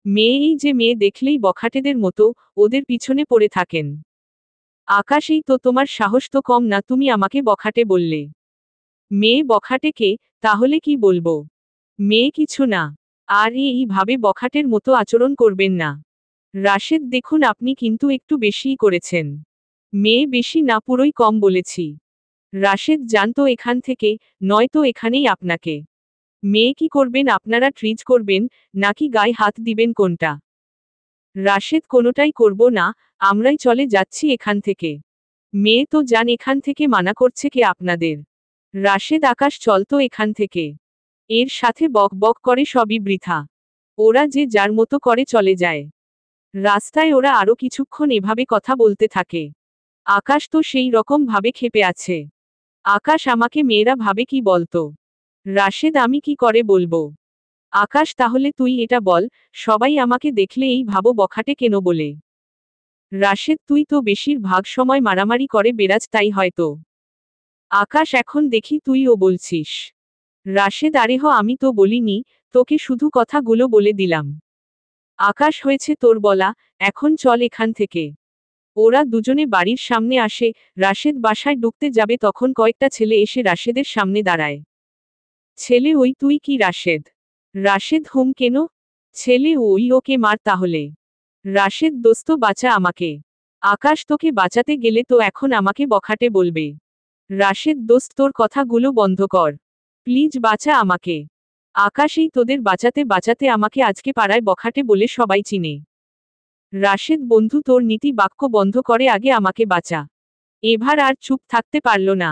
মেয়ে, এই যে মেয়ে দেখলেই বখাটেদের মতো ওদের পিছনে পড়ে থাকেন। আকাশ, এই তো তোমার সাহস তো কম না, তুমি আমাকে বখাটে বললে। মেয়ে, বখাটে কে? তাহলে কি বলবো? মেয়ে, কিছু না। আর এইভাবে বখাটের মতো আচরণ করবেন না। রাশেদ, দেখুন আপনি কিন্তু একটু বেশিই করেছেন। মেয়ে, বেশি না, পুরোই কম বলেছি। রাশেদ, যান তো এখান থেকে, নয়তো এখানেই আপনাকে। মেয়ে, কি করবেন আপনারা, ট্রিজ করবেন, নাকি গায়ে হাত দিবেন কোনটা? রাশেদ, কোনোটাই করব না, আমরাই চলে যাচ্ছি এখান থেকে। মেয়ে, তো যান এখান থেকে, মানা করছে কে আপনাদের? রাশেদ, আকাশ, চল তো এখান থেকে। এর সাথে বক বক করে সবই বৃথা। ওরা যে যার মতো করে চলে যায়। রাস্তায় ওরা আরো কিছুক্ষণ এভাবে কথা বলতে থাকে। আকাশ তো সেই রকম ভাবে ক্ষেপে আছে। আকাশ, আমাকে মেয়েরা ভাবে কি বলতো? রাশেদ, আমি কি করে বলবো? আকাশ, তাহলে তুই এটা বল, সবাই আমাকে দেখলে এই ভাবো বখাটে কেন বলে? রাশেদ, তুই তো বেশিরভাগ সময় মারামারি করে বেড়াস, তাই হয়তো। আকাশ, এখন দেখি তুইও বলছিস। রাশেদ, আরেহ আমি তো বলিনি, তোকে শুধু কথাগুলো বলে দিলাম। আকাশ, হয়েছে তোর বলা, এখন চল এখান থেকে। ওরা দুজনে বাড়ির সামনে আসে। রাশেদ বাসায় ঢুকতে যাবে তখন কয়েকটা ছেলে এসে রাশেদের সামনে দাঁড়ায়। ছেলে, ওই তুই কি রাশেদ? রাশেদ, হুম, কেন? ছেলে, ওই ওকে মার তাহলে। রাশেদ, দোস্ত বাঁচা আমাকে। আকাশ, তোকে বাঁচাতে গেলে তো এখন আমাকে বখাটে বলবে। রাশেদ, দোস্ত তোর কথাগুলো বন্ধ কর। প্লিজ বাঁচা আমাকে। আকাশ, এই তোদের বাঁচাতে বাঁচাতে আমাকে আজকে পাড়ায় বখাটে বলে সবাই চিনে। রাশেদ, বন্ধু, তোর নীতি বাক্য বন্ধ করে আগে আমাকে বাঁচা। এবার আর চুপ থাকতে পারল না।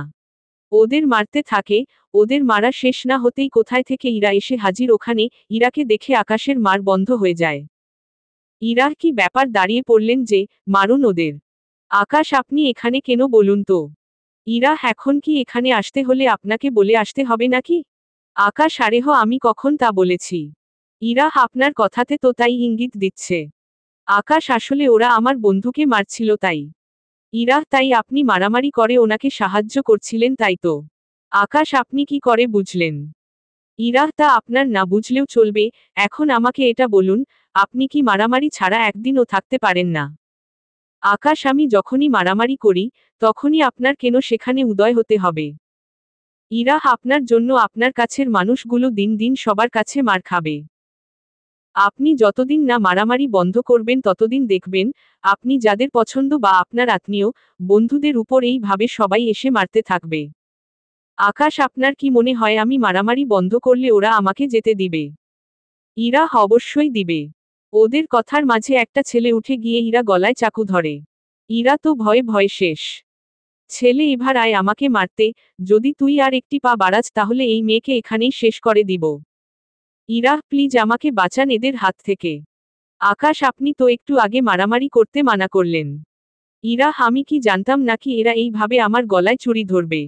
ওদের মারতে থাকে। ওদের মারা শেষ না হতেই কোথায় থেকে ইরা এসে হাজির ওখানে। ইরাকে দেখে আকাশের মার বন্ধ হয়ে যায়। ইরা, কি ব্যাপার, দাঁড়িয়ে পড়লেন যে? মারুন ওদের। আকাশ, আপনি এখানে কেন বলুন তো? ইরা, এখন কি এখানে আসতে হলে আপনাকে বলে আসতে হবে নাকি? আকাশ, আরেহ আমি কখন তা বলেছি? ইরা, আপনার কথাতে তো তাই ইঙ্গিত দিচ্ছে। আকাশ, আসলে ওরা আমার বন্ধুকে মারছিল তাই। ইরা, তাই আপনি মারামারি করে ওনাকে সাহায্য করছিলেন তাই তো? আকাশ, আপনি কি করে বুঝলেন? ইরা, তা আপনার না বুঝলেও চলবে, এখন আমাকে এটা বলুন, আপনি কি মারামারি ছাড়া একদিনও থাকতে পারেন না? আকাশ, আমি যখনই মারামারি করি, তখনই আপনার কেন সেখানে উদয় হতে হবে? ইরা, আপনার জন্য আপনার কাছের মানুষগুলো দিন দিন সবার কাছে মার খাবে। আপনি যতদিন না মারামারি বন্ধ করবেন ততদিন দেখবেন, আপনি যাদের পছন্দ বা আপনার আত্মীয়, বন্ধুদের উপর এইভাবে সবাই এসে মারতে থাকবে। আকাশ, আপনার কি মনে হয় আমি মারামারি বন্ধ করলে ওরা আমাকে যেতে দিবে? ইরা, অবশ্যই দিবে। ওদের কথার মাঝে একটা ছেলে উঠে গিয়ে ইরা গলায় চাকু ধরে। ইরা তো ভয়ে ভয়ে শেষ। ছেলে, এবার আয় আমাকে মারতে, যদি তুই আর একটি পা বাড়াস তাহলে এই মেয়েকে এখানেই শেষ করে দিব। ইরা, প্লিজ আমাকে বাঁচান এদের হাত থেকে। আকাশ, আপনি তো একটু আগে মারামারি করতে মানা করলেন। ইরা, আমি কি জানতাম নাকি এরা এইভাবে আমার গলায় চুরি ধরবে?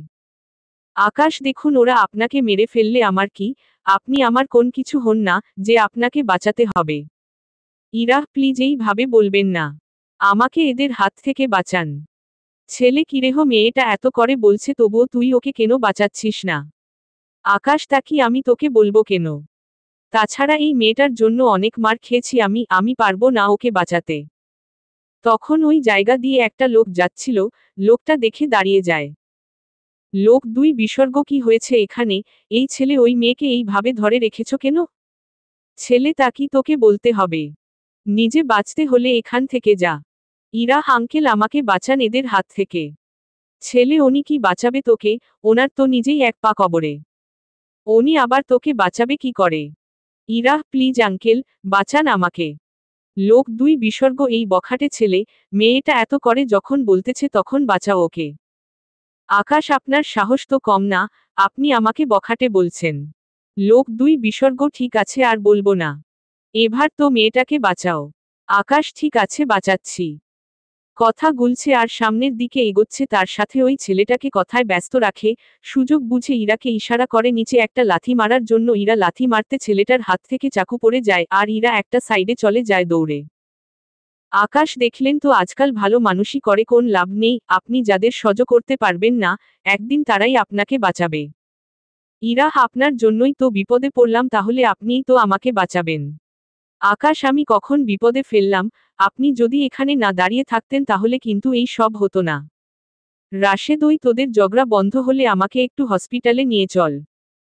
আকাশ, দেখুন ওরা আপনাকে মেরে ফেললে আমার কি, আপনি আমার কোন কিছু হন না, যে আপনাকে বাঁচাতে হবে। ইরা, প্লিজ এইভাবে বলবেন না। আমাকে এদের হাত থেকে বাঁচান। ছেলে কিরেহ মেয়েটা এত করে বলছে তবুও তুই ওকে কেন বাঁচাচ্ছিস না? আকাশ তা কি আমি তোকে বলবো কেন? তাছাড়া এই মেয়েটার জন্য অনেক মার খেয়েছি আমি পারবো না ওকে বাঁচাতে। তখন ওই জায়গা দিয়ে একটা লোক যাচ্ছিল, লোকটা দেখে দাঁড়িয়ে যায়। লোক দুই বিসর্গ কি হয়েছে এখানে, এই ছেলে ওই মেয়েকে এইভাবে ধরে রেখেছ কেন? ছেলে তা কি তোকে বলতে হবে? নিজে বাঁচতে হলে এখান থেকে যা। ইরা আঙ্কেল আমাকে বাঁচান এদের হাত থেকে। ছেলে উনি কি বাঁচাবে তোকে, ওনার তো নিজেই এক পা কবরে। উনি আবার তোকে বাঁচাবে কি করে? ইরা প্লিজ আঙ্কেল, বাঁচান আমাকে। লোক দুই বিসর্গ এই বখাটে ছেলে, মেয়েটা এত করে যখন বলতেছে তখন বাঁচাও ওকে। আকাশ আপনার সাহস তো কম না, আপনি আমাকে বখাটে বলছেন। লোক দুই বিসর্গ ঠিক আছে আর বলবো না। এবার তো মেয়েটাকে বাঁচাও। আকাশ ঠিক আছে বাঁচাচ্ছি। কথা গুলছে আর সামনের দিকে এগোচ্ছে তার সাথে ওই ছেলেটাকে কথায় ব্যস্ত রাখে, সুযোগ বুঝে ইরাকে ইশারা করে নিচে একটা লাথি মারার জন্য ইরা লাথি মারতে ছেলেটার হাত থেকে চাকু পড়ে যায় আর ইরা একটা সাইডে চলে যায় দৌড়ে। আকাশ দেখলেন তো আজকাল ভালো মানুষই করে কোন লাভ নেই, আপনি যাদের সহ্য করতে পারবেন না, একদিন তারাই আপনাকে বাঁচাবে। ইরা আপনার জন্যই তো বিপদে পড়লাম তাহলে আপনিই তো আমাকে বাঁচাবেন। আকাশ আমি কখন বিপদে ফেললাম, আপনি যদি এখানে না দাঁড়িয়ে থাকতেন তাহলে কিন্তু এই সব হতো না। রাশেদ ওই তোদের ঝগড়া বন্ধ হলে আমাকে একটু হসপিটালে নিয়ে চল।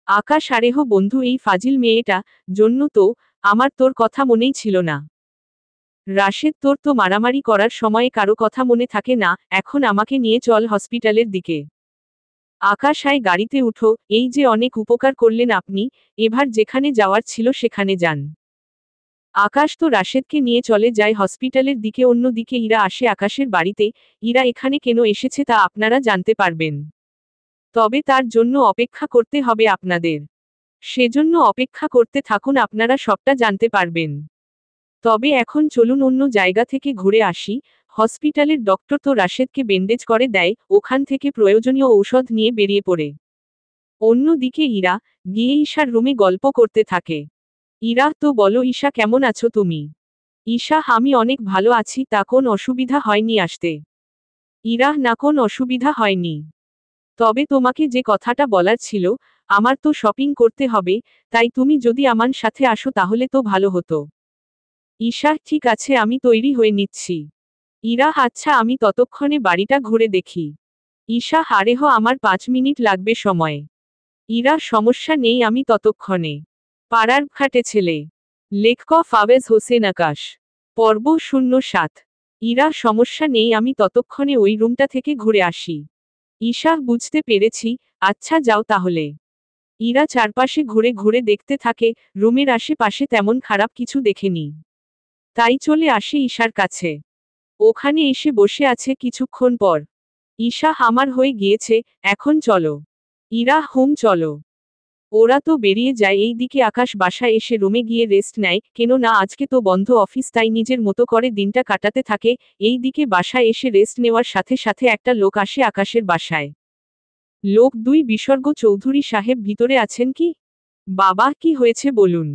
আকাশ আরেহ বন্ধু এই ফাজিল মেয়েটা জন্য তো আমার তোর কথা মনেই ছিল না। রাশেদ তোর তো মারামারি করার সময়ে কারো কথা মনে থাকে না, এখন আমাকে নিয়ে চল হসপিটালের দিকে। আকাশ আয় গাড়িতে উঠো, এই যে অনেক উপকার করলেন আপনি, এবার যেখানে যাওয়ার ছিল সেখানে যান। আকাশ তো রাশেদকে নিয়ে চলে যায় হসপিটালের দিকে অন্যদিকে ইরা আসে আকাশের বাড়িতে, ইরা এখানে কেন এসেছে তা আপনারা জানতে পারবেন। তবে তার জন্য অপেক্ষা করতে হবে আপনাদের। সেজন্য অপেক্ষা করতে থাকুন আপনারা সবটা জানতে পারবেন। তবে এখন চলুন অন্য জায়গা থেকে ঘুরে আসি, হসপিটালের ডক্টর তো রাশেদকে ব্যান্ডেজ করে দেয়, ওখান থেকে প্রয়োজনীয় ঔষধ নিয়ে বেরিয়ে পড়ে। অন্যদিকে ইরা গিয়ে ঈশার রুমে গল্প করতে থাকে। ইরা তো বলো ঈশা কেমন আছো তুমি? ঈশা আমি অনেক ভালো আছি তা কোন অসুবিধা হয়নি আসতে? ইরা না কোন অসুবিধা হয়নি। তবে তোমাকে যে কথাটা বলার ছিল, আমার তো শপিং করতে হবে, তাই তুমি যদি আমার সাথে আসো তাহলে তো ভালো হতো। ঈশা ঠিক আছে আমি তৈরি হয়ে নিচ্ছি। ইরা আচ্ছা আমি ততক্ষণে বাড়িটা ঘুরে দেখি। ঈশা আরেহ আমার 5 মিনিট লাগবে সময়। ইরা সমস্যা নেই আমি ততক্ষণে। পাড়ার খাটে ছেলে। লেখক ফাওয়েজ হোসেন আকাশ। পর্ব 07। ইরা সমস্যা নেই আমি ততক্ষণে ওই রুমটা থেকে ঘুরে আসি। ঈশা বুঝতে পেরেছি, আচ্ছা যাও তাহলে। ইরা চারপাশে ঘুরে ঘুরে দেখতে থাকে, রুমের আশেপাশে তেমন খারাপ কিছু দেখেনি। তাই চলে আসে ঈশার কাছে। ওখানে এসে বসে আছে কিছুক্ষণ পর। ঈশা আমার হয়ে গিয়েছে, এখন চলো। ইরা হুম চলো। ওরা তো বেরিয়ে যায় এই দিকে আকাশ বাসায় এসে রুমে গিয়ে রেস্ট নেয়, কেন না আজকে তো বন্ধ অফিস তাই নিজের মতো করে দিনটা কাটাতে থাকে। এই দিকে বাসায় এসে রেস্ট নেওয়ার সাথে সাথে একটা লোক আসে আকাশের বাসায়। লোক দুই বিসর্গ চৌধুরী সাহেব ভিতরে আছেন কি? বাবা কি হয়েছে বলুন।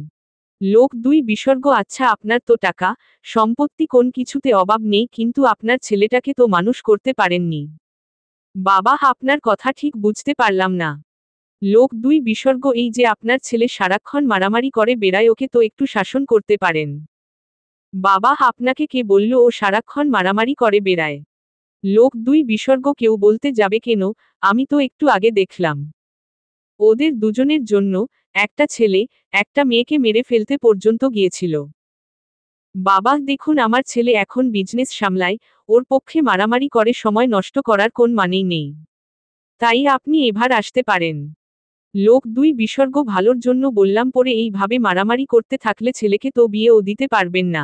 লোক দুই বিসর্গ আচ্ছা আপনার তো টাকা সম্পত্তি কোন কিছুতে অভাব নেই কিন্তু আপনার ছেলেটাকে তো মানুষ করতে পারেননি। বাবা আপনার কথা ঠিক বুঝতে পারলাম না। লোক দুই বিসর্গ এই যে আপনার ছেলে সারাক্ষণ মারামারি করে বেড়ায় ওকে তো একটু শাসন করতে পারেন। বাবা আপনাকে কে বলল ও সারাক্ষণ মারামারি করে বেড়ায়? লোক দুই বিসর্গ কেউ বলতে যাবে কেন, আমি তো একটু আগে দেখলাম। ওদের দুজনের জন্য একটা ছেলে একটা মেয়েকে মেরে ফেলতে পর্যন্ত গিয়েছিল। বাবা দেখুন আমার ছেলে এখন বিজনেস সামলায়, ওর পক্ষে মারামারি করে সময় নষ্ট করার কোন মানেই নেই। তাই আপনি এবার আসতে পারেন। লোক দুই বিসর্গ ভালোর জন্য বললাম পরে এইভাবে মারামারি করতে থাকলে ছেলেকে তো বিয়েও দিতে পারবেন না।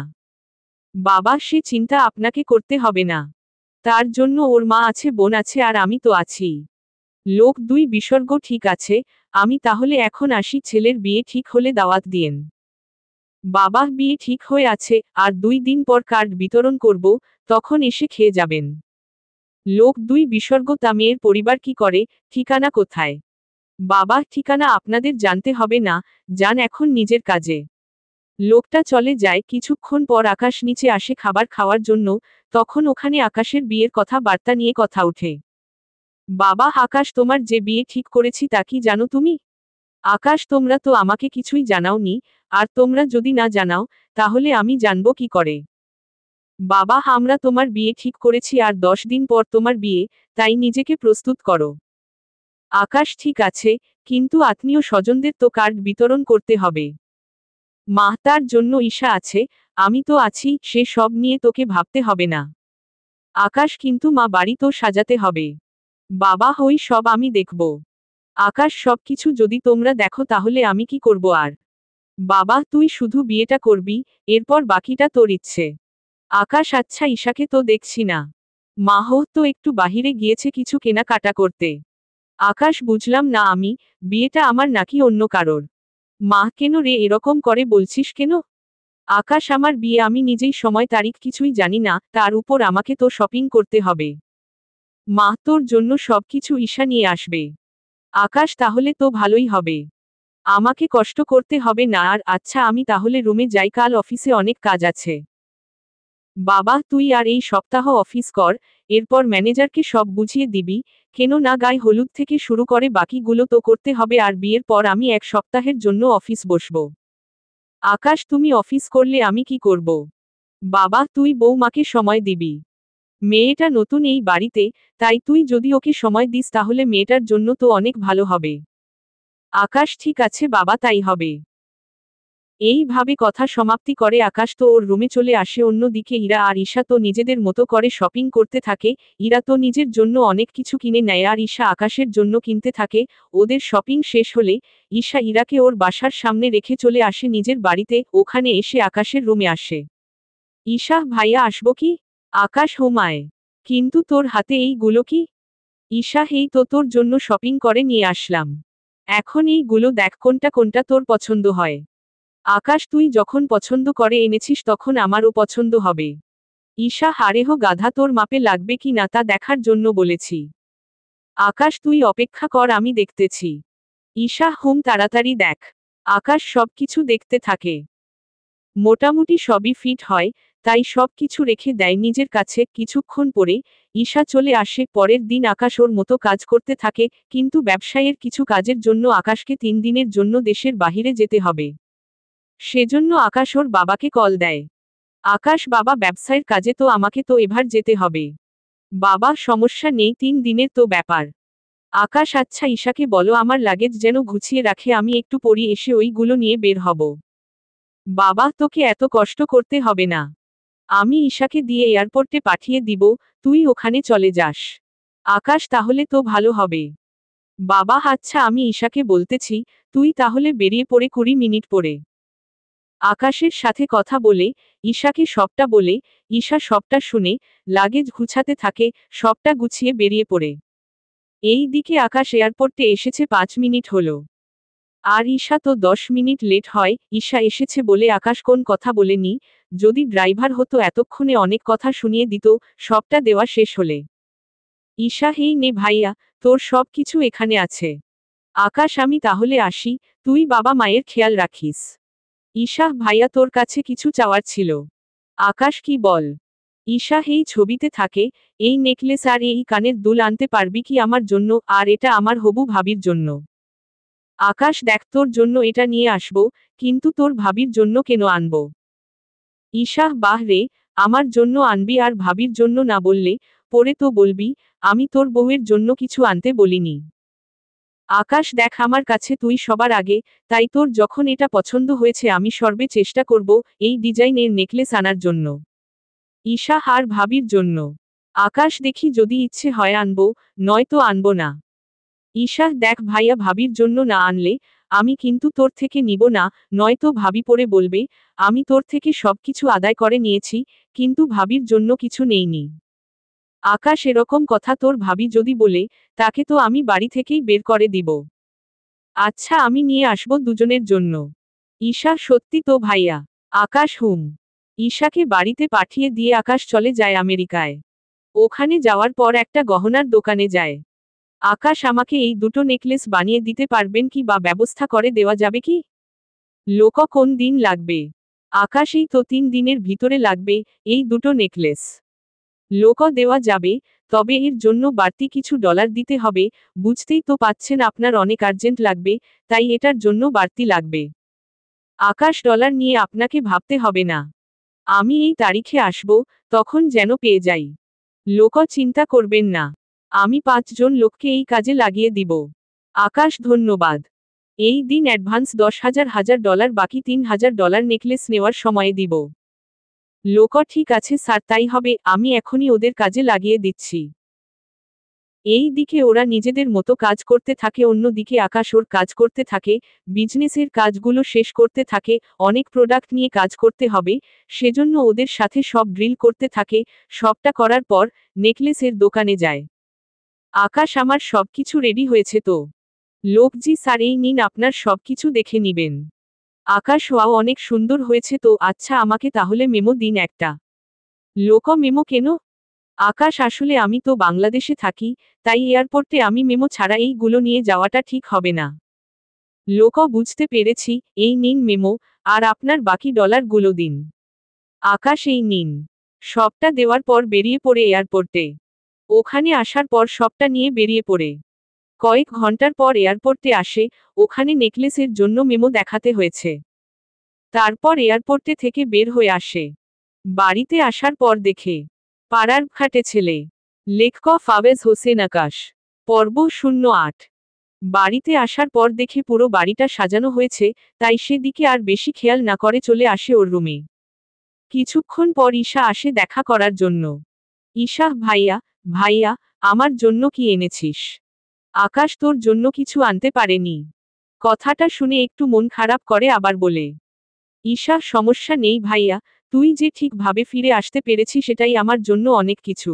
বাবা সে চিন্তা আপনাকে করতে হবে না। তার জন্য ওর মা আছে বোন আছে আর আমি তো আছি। লোক দুই বিসর্গ ঠিক আছে, আমি তাহলে এখন আসি ছেলের বিয়ে ঠিক হলে দাওয়াত দিয়েন। বাবা বিয়ে ঠিক হয়ে আছে, আর 2 দিন পর কার্ড বিতরণ করব, তখন এসে খেয়ে যাবেন। লোক দুই বিসর্গ তা মেয়ের পরিবার কি করে, ঠিকানা কোথায়? বাবা ঠিকানা আপনাদের জানতে হবে না, যান এখন নিজের কাজে। লোকটা চলে যায়। কিছুক্ষণ পর আকাশ নিচে আসে খাবার খাওয়ার জন্য। তখন ওখানে আকাশের বিয়ের কথা বার্তা নিয়ে কথা ওঠে। বাবা আকাশ, তোমার যে বিয়ে ঠিক করেছি তা কি জানো তুমি? আকাশ, তোমরা তো আমাকে কিছুই জানাওনি, আর তোমরা যদি না জানাও তাহলে আমি জানবো কি করে? বাবা, আমরা তোমার বিয়ে ঠিক করেছি আর 10 দিন পর তোমার বিয়ে, তাই নিজেকে প্রস্তুত করো। আকাশ, ঠিক আছে, কিন্তু আত্মীয় স্বজনদের তো কার্ড বিতরণ করতে হবে। মা, তার জন্য ঈশা আছে, আমি তো আছি, সে সব নিয়ে তোকে ভাবতে হবে না। আকাশ, কিন্তু মা, বাড়ি তো সাজাতে হবে। বাবা, ওই সব আমি দেখব। আকাশ, সবকিছু যদি তোমরা দেখো তাহলে আমি কি করব আর? বাবা, তুই শুধু বিয়েটা করবি, এরপর বাকিটা তোর ইচ্ছে। আকাশ, আচ্ছা, ঈশাকে তো দেখছি না। মাহ তো একটু বাহিরে গিয়েছে কিছু কেনাকাটা করতে। আকাশ, বুঝলাম না আমি, বিয়েটা আমার নাকি অন্য কারোর? মা, কেন রে এরকম করে বলছিস কেন? আকাশ, আমার বিয়ে, আমি নিজেই সময় তারিখ কিছুই জানি না, তার উপর আমাকে তো শপিং করতে হবে। মা, তোর জন্য সবকিছু ঈশা নিয়ে আসবে। আকাশ, তাহলে তো ভালোই হবে। আমাকে কষ্ট করতে হবে না আর। আচ্ছা, আমি তাহলে রুমে যাই, কাল অফিসে অনেক কাজ আছে। বাবা, তুই আর এই সপ্তাহ অফিস কর, এরপর ম্যানেজারকে সব বুঝিয়ে দিবি, কেন না গায়ে হলুদ থেকে শুরু করে বাকিগুলো তো করতে হবে, আর বিয়ের পর আমি 1 সপ্তাহের জন্য অফিস বসব। আকাশ, তুমি অফিস করলে আমি কি করব? বাবা, তুই বৌমাকে সময় দিবি। মেয়েটা নতুন এই বাড়িতে, তাই তুই যদি ওকে সময় দিস তাহলে মেয়েটার জন্য তো অনেক ভালো হবে। আকাশ, ঠিক আছে বাবা, তাই হবে। এইভাবে কথা সমাপ্তি করে আকাশ তো ওর রুমে চলে আসে। অন্যদিকে ইরা আর ঈশা তো নিজেদের মতো করে শপিং করতে থাকে। ইরা তো নিজের জন্য অনেক কিছু কিনে নেয় আর ঈশা আকাশের জন্য কিনতে থাকে। ওদের শপিং শেষ হলে ঈশা ইরাকে ওর বাসার সামনে রেখে চলে আসে নিজের বাড়িতে। ওখানে এসে আকাশের রুমে আসে। ঈশা, ভাইয়া আসবো কি? আকাশ, হোমায়, কিন্তু তোর হাতে এইগুলো কি? ঈশা, এই তো তোর জন্য শপিং করে নিয়ে আসলাম। এখন এইগুলো দেখ কোনটা কোনটা তোর পছন্দ হয়। আকাশ, তুই যখন পছন্দ করে এনেছিস তখন আমারও পছন্দ হবে। ঈশা, হারে হো গাধা, তোর মাপে লাগবে কি না তা দেখার জন্য বলেছি। আকাশ, তুই অপেক্ষা কর, আমি দেখতেছি। ঈশা, হুম, তাড়াতাড়ি দেখ। আকাশ সবকিছু দেখতে থাকে। মোটামুটি সবই ফিট হয়, তাই সব কিছু রেখে দেয় নিজের কাছে। কিছুক্ষণ পরে ঈশা চলে আসে। পরের দিন আকাশ ওর মতো কাজ করতে থাকে, কিন্তু ব্যবসায়ের কিছু কাজের জন্য আকাশকে 3 দিনের জন্য দেশের বাহিরে যেতে হবে। সেজন্য আকাশ ওর বাবাকে কল দেয়। আকাশ, বাবা, ব্যবসায়ের কাজে তো আমাকে তো এবার যেতে হবে। বাবা, সমস্যা নেই, 3 দিনের তো ব্যাপার। আকাশ, আচ্ছা, ঈশাকে বলো আমার লাগেজ যেন গুছিয়ে রাখে, আমি একটু পরে এসে ওইগুলো নিয়ে বের হব। বাবা, তোকে এত কষ্ট করতে হবে না। আমি ঈশাকে দিয়ে এয়ারপোর্টে পাঠিয়ে দিব, তুই ওখানে চলে যাস। আকাশ, তাহলে তো ভালো হবে। বাবা, আচ্ছা, আমি ঈশাকে বলতেছি, তুই তাহলে বেরিয়ে পড়ে 20 মিনিট পরে। আকাশের সাথে কথা বলে ঈশাকে সবটা বলে ঈশা সবটা শুনে লাগেজ গুছাতে থাকে, সবটা গুছিয়ে বেরিয়ে পড়ে। এই দিকে আকাশ এয়ারপোর্টে এসেছে 5 মিনিট হলো। আর ঈশা তো 10 মিনিট লেট হয়। ঈশা এসেছে বলে আকাশ কোন কথা বলেনি। যদি ড্রাইভার হতো এতক্ষণে অনেক কথা শুনিয়ে দিত, সবটা দেওয়া শেষ হলে। ঈশা, হেই নে ভাইয়া, তোর সব কিছু এখানে আছে। আকাশ, আমি তাহলে আসি, তুই বাবা মায়ের খেয়াল রাখিস। ঈশা, ভাইয়া, তোর কাছে কিছু চাওয়ার ছিল। আকাশ, কি বল? ঈশা, এই ছবিতে থাকে এই নেকলেস আর এই কানের দুল আনতে পারবি কি আমার জন্য? আর এটা আমার হবু ভাবির জন্য। আকাশ, দেখ, তোর জন্য এটা নিয়ে আসবো, কিন্তু তোর ভাবির জন্য কেন আনবো? ঈশা, বাহ রে, আমার জন্য আনবি আর ভাবির জন্য না বললে পরে তো বলবি আমি তোর বউয়ের জন্য কিছু আনতে বলিনি। আকাশ, দেখ, আমার কাছে তুই সবার আগে, তাই তোর যখন এটা পছন্দ হয়েছে আমি সর্বে চেষ্টা করব এই ডিজাইনের নেকলেস আনার জন্য। ঈশা, আর ভাবির জন্য? আকাশ, দেখি যদি ইচ্ছে হয় আনবো, নয়তো আনবো না। ঈশা, দেখ ভাইয়া, ভাবির জন্য না আনলে আমি কিন্তু তোর থেকে নিব না, নয়তো ভাবি পরে বলবে আমি তোর থেকে সবকিছু আদায় করে নিয়েছি, কিন্তু ভাবির জন্য কিছু নেইনি। আকাশ, এরকম কথা তোর ভাবি যদি বলে তাকে তো আমি বাড়ি থেকেই বের করে দিব। আচ্ছা, আমি নিয়ে আসবো দুজনের জন্য। ঈশা, সত্যি তো ভাইয়া? আকাশ, হুম। ঈশাকে বাড়িতে পাঠিয়ে দিয়ে আকাশ চলে যায় আমেরিকায়। ওখানে যাওয়ার পর একটা গহনার দোকানে যায়। আকাশ, আমাকে এই দুটো নেকলেস বানিয়ে দিতে পারবেন কি, বা ব্যবস্থা করে দেওয়া যাবে কি? লোক কোন দিন লাগবে? আকাশ এই তো 3 দিনের ভিতরে লাগবে এই দুটো নেকলেস। লোকও দেওয়া যাবে, তবে এর জন্য বাড়তি কিছু ডলার দিতে হবে, বুঝতেই তো পাচ্ছেন আপনার অনেক আর্জেন্ট লাগবে, তাই এটার জন্য বাড়তি লাগবে। আকাশ ডলার নিয়ে আপনাকে ভাবতে হবে না। আমি এই তারিখে আসব, তখন যেন পেয়ে যাই। লোকও চিন্তা করবেন না। আমি 5 জন লোককে এই কাজে লাগিয়ে দিব। আকাশ ধন্যবাদ। এই দিন অ্যাডভান্স 10,000 ডলার বাকি 3,000 ডলার নেকলেস নেওয়ার সময়ে দিব। লোকও ঠিক আছে স্যার তাই হবে, আমি এখনই ওদের কাজে লাগিয়ে দিচ্ছি। এই দিকে ওরা নিজেদের মতো কাজ করতে থাকে, অন্যদিকে আকাশ ওর কাজ করতে থাকে, বিজনেসের কাজগুলো শেষ করতে থাকে, অনেক প্রোডাক্ট নিয়ে কাজ করতে হবে, সেজন্য ওদের সাথে সব ড্রিল করতে থাকে, সবটা করার পর নেকলেসের দোকানে যায়। আকাশ আমার সবকিছু রেডি হয়েছে তো? লোক জি স্যার এই নিন আপনার সবকিছু দেখে নিবেন। আকাশ ওয়াও অনেক সুন্দর হয়েছে তো, আচ্ছা আমাকে তাহলে মেমো দিন একটা। লোকও মেমো কেন? আকাশ আসলে আমি তো বাংলাদেশে থাকি, তাই এয়ারপোর্টে আমি মেমো ছাড়া এইগুলো নিয়ে যাওয়াটা ঠিক হবে না। লোকও বুঝতে পেরেছি, এই নিন মেমো, আর আপনার বাকি ডলারগুলো দিন। আকাশ এই নিন। সবটা দেওয়ার পর বেরিয়ে পড়ে এয়ারপোর্টে। ওখানে আসার পর সবটা নিয়ে বেরিয়ে পড়ে কয়েক ঘন্টার পর এয়ারপোর্টে আসে, ওখানে নেকলেসের জন্য মেমো দেখাতে হয়েছে। তারপর এয়ারপোর্টে থেকে বের হয়ে আসে। বাড়িতে আসার পর দেখে পাড়ার খাটে ছেলে। লেখক ফাওয়েজ হোসেন আকাশ। পর্ব 08। বাড়িতে আসার পর দেখে পুরো বাড়িটা সাজানো হয়েছে, তাই সেদিকে আর বেশি খেয়াল না করে চলে আসে ওর রুমে। কিছুক্ষণ পর ঈশা আসে দেখা করার জন্য। ঈশা ভাইয়া, ভাইয়া, আমার জন্য কি এনেছিস? আকাশ তোর জন্য কিছু আনতে পারেনি। কথাটা শুনে একটু মন খারাপ করে আবার বলে, ঈশা সমস্যা নেই ভাইয়া, তুই যে ঠিকভাবে ফিরে আসতে পেরেছিস সেটাই আমার জন্য অনেক কিছু।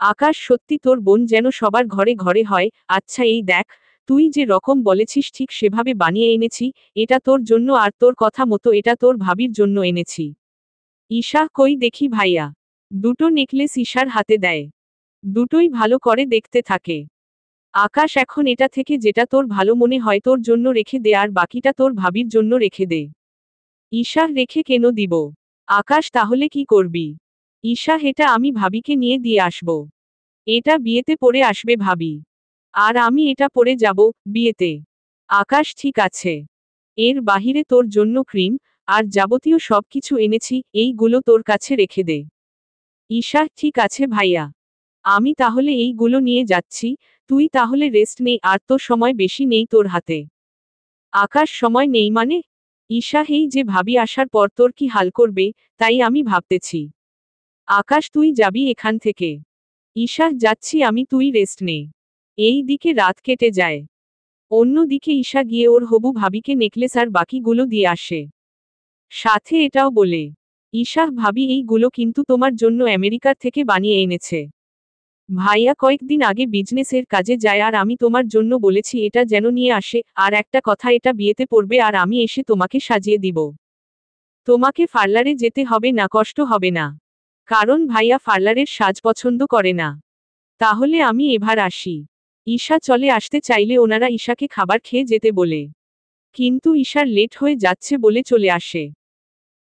আকাশ সত্যি তোর বোন যেন সবার ঘরে ঘরে হয়, আচ্ছা এই দেখ, তুই যে রকম বলেছিস ঠিক সেভাবে বানিয়ে এনেছি, এটা তোর জন্য আর তোর কথা মতো এটা তোর ভাবির জন্য এনেছি। ঈশা কই দেখি ভাইয়া। দুটো নেকলেস ঈশার হাতে দেয়। দুটোই ভালো করে দেখতে থাকে। আকাশ এখন এটা থেকে যেটা তোর ভালো মনে হয় তোর জন্য রেখে দে আর বাকিটা তোর ভাবির জন্য রেখে দে। ঈশা রেখে কেন দিব? আকাশ তাহলে কি করবি? ঈশা এটা আমি ভাবিকে নিয়ে দিয়ে আসব। এটা বিয়েতে পরে আসবে ভাবি। আর আমি এটা পরে যাব বিয়েতে। আকাশ ঠিক আছে। এর বাহিরে তোর জন্য ক্রিম আর যাবতীয় সব কিছু এনেছি, এইগুলো তোর কাছে রেখে দে। ঈশা ঠিক আছে ভাইয়া। আমি তাহলে এইগুলো নিয়ে যাচ্ছি, তুই তাহলে রেস্ট নে আর তো সময় বেশি নেই তোর হাতে। আকাশ সময় নেই মানে? ঈশা এই যে ভাবি আসার পর তোর কি হাল করবে, তাই আমি ভাবতেছি। আকাশ তুই যাবি এখান থেকে? ঈশা যাচ্ছি আমি, তুই রেস্ট নে। এই দিকে রাত কেটে যায়। অন্যদিকে ঈশা গিয়ে ওর হবু ভাবিকে নেকলেস আর বাকিগুলো দিয়ে আসে। সাথে এটাও বলে, ঈশা ভাবি এইগুলো কিন্তু তোমার জন্য আমেরিকার থেকে বানিয়ে এনেছে। ভাইয়া কয়েকদিন আগে বিজনেসের কাজে যায় আর আমি তোমার জন্য বলেছি এটা যেন নিয়ে আসে, আর একটা কথা এটা বিয়েতে পড়বে আর আমি এসে তোমাকে সাজিয়ে দিব। তোমাকে পার্লারে যেতে হবে না, কষ্ট হবে না। কারণ ভাইয়া পার্লারের সাজ পছন্দ করে না। তাহলে আমি এবার আসি। ঈশা চলে আসতে চাইলে ওনারা ঈশাকে খাবার খেয়ে যেতে বলে। কিন্তু ঈশার লেট হয়ে যাচ্ছে বলে চলে আসে।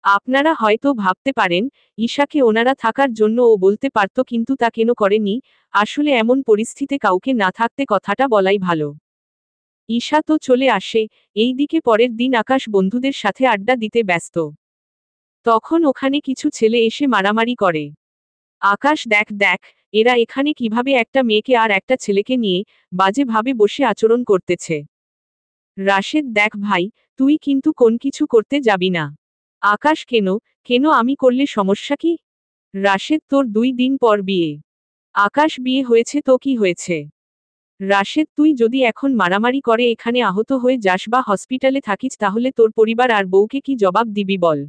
আপনারা হয়তো ভাবতে পারেন, ঈশাকে ওনারা থাকার জন্য ও বলতে পারত কিন্তু তা কেন করেনি, আসলে এমন পরিস্থিতিতে কাউকে না থাকতে কথাটা বলাই ভালো। ঈশা তো চলে আসে, এইদিকে পরের দিন আকাশ বন্ধুদের সাথে আড্ডা দিতে ব্যস্ত। তখন ওখানে কিছু ছেলে এসে মারামারি করে। আকাশ দেখ দেখ, এরা এখানে কিভাবে একটা মেয়েকে আর একটা ছেলেকে নিয়ে বাজেভাবে বসে আচরণ করতেছে। রাশেদ দেখ ভাই, তুই কিন্তু কোন কিছু করতে যাবি না। আকাশ কেন, কেন আমি করলে সমস্যা কি? রাশেদ তোর 2 দিন পর বিয়ে। আকাশ বিয়ে হয়েছে তো কি হয়েছে? রাশেদ তুই যদি এখন মারামারি করে এখানে আহত হয়ে যাস বা হসপিটালে থাকিস তাহলে তোর পরিবার আর বউকে কি জবাব দিবি বল?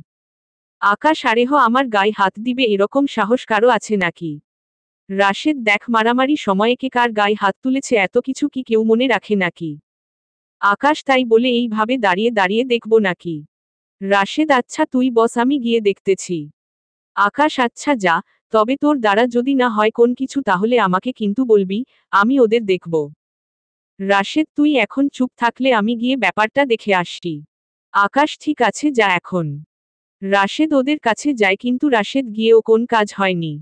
আকাশ আরেহ আমার গায়ে হাত দিবে এরকম সাহস কারো আছে নাকি? রাশেদ দেখ মারামারি সময়ে কে কার গায়ে হাত তুলেছে এত কিছু কি কেউ মনে রাখে নাকি? আকাশ তাই বলে এইভাবে দাঁড়িয়ে দাঁড়িয়ে দেখব নাকি? রাশেদ আচ্ছা তুই বস আমি গিয়ে দেখতেছি। আকাশ আচ্ছা যা, তবে তোর দ্বারা যদি না হয় কোন কিছু তাহলে আমাকে কিন্তু বলবি, আমি ওদের দেখব। রাশেদ তুই এখন চুপ থাকলে আমি গিয়ে ব্যাপারটা দেখে আসি। আকাশ ঠিক আছে যা এখন। রাশেদ ওদের কাছে যায় কিন্তু রাশেদ গিয়েও কোন কাজ হয়নি।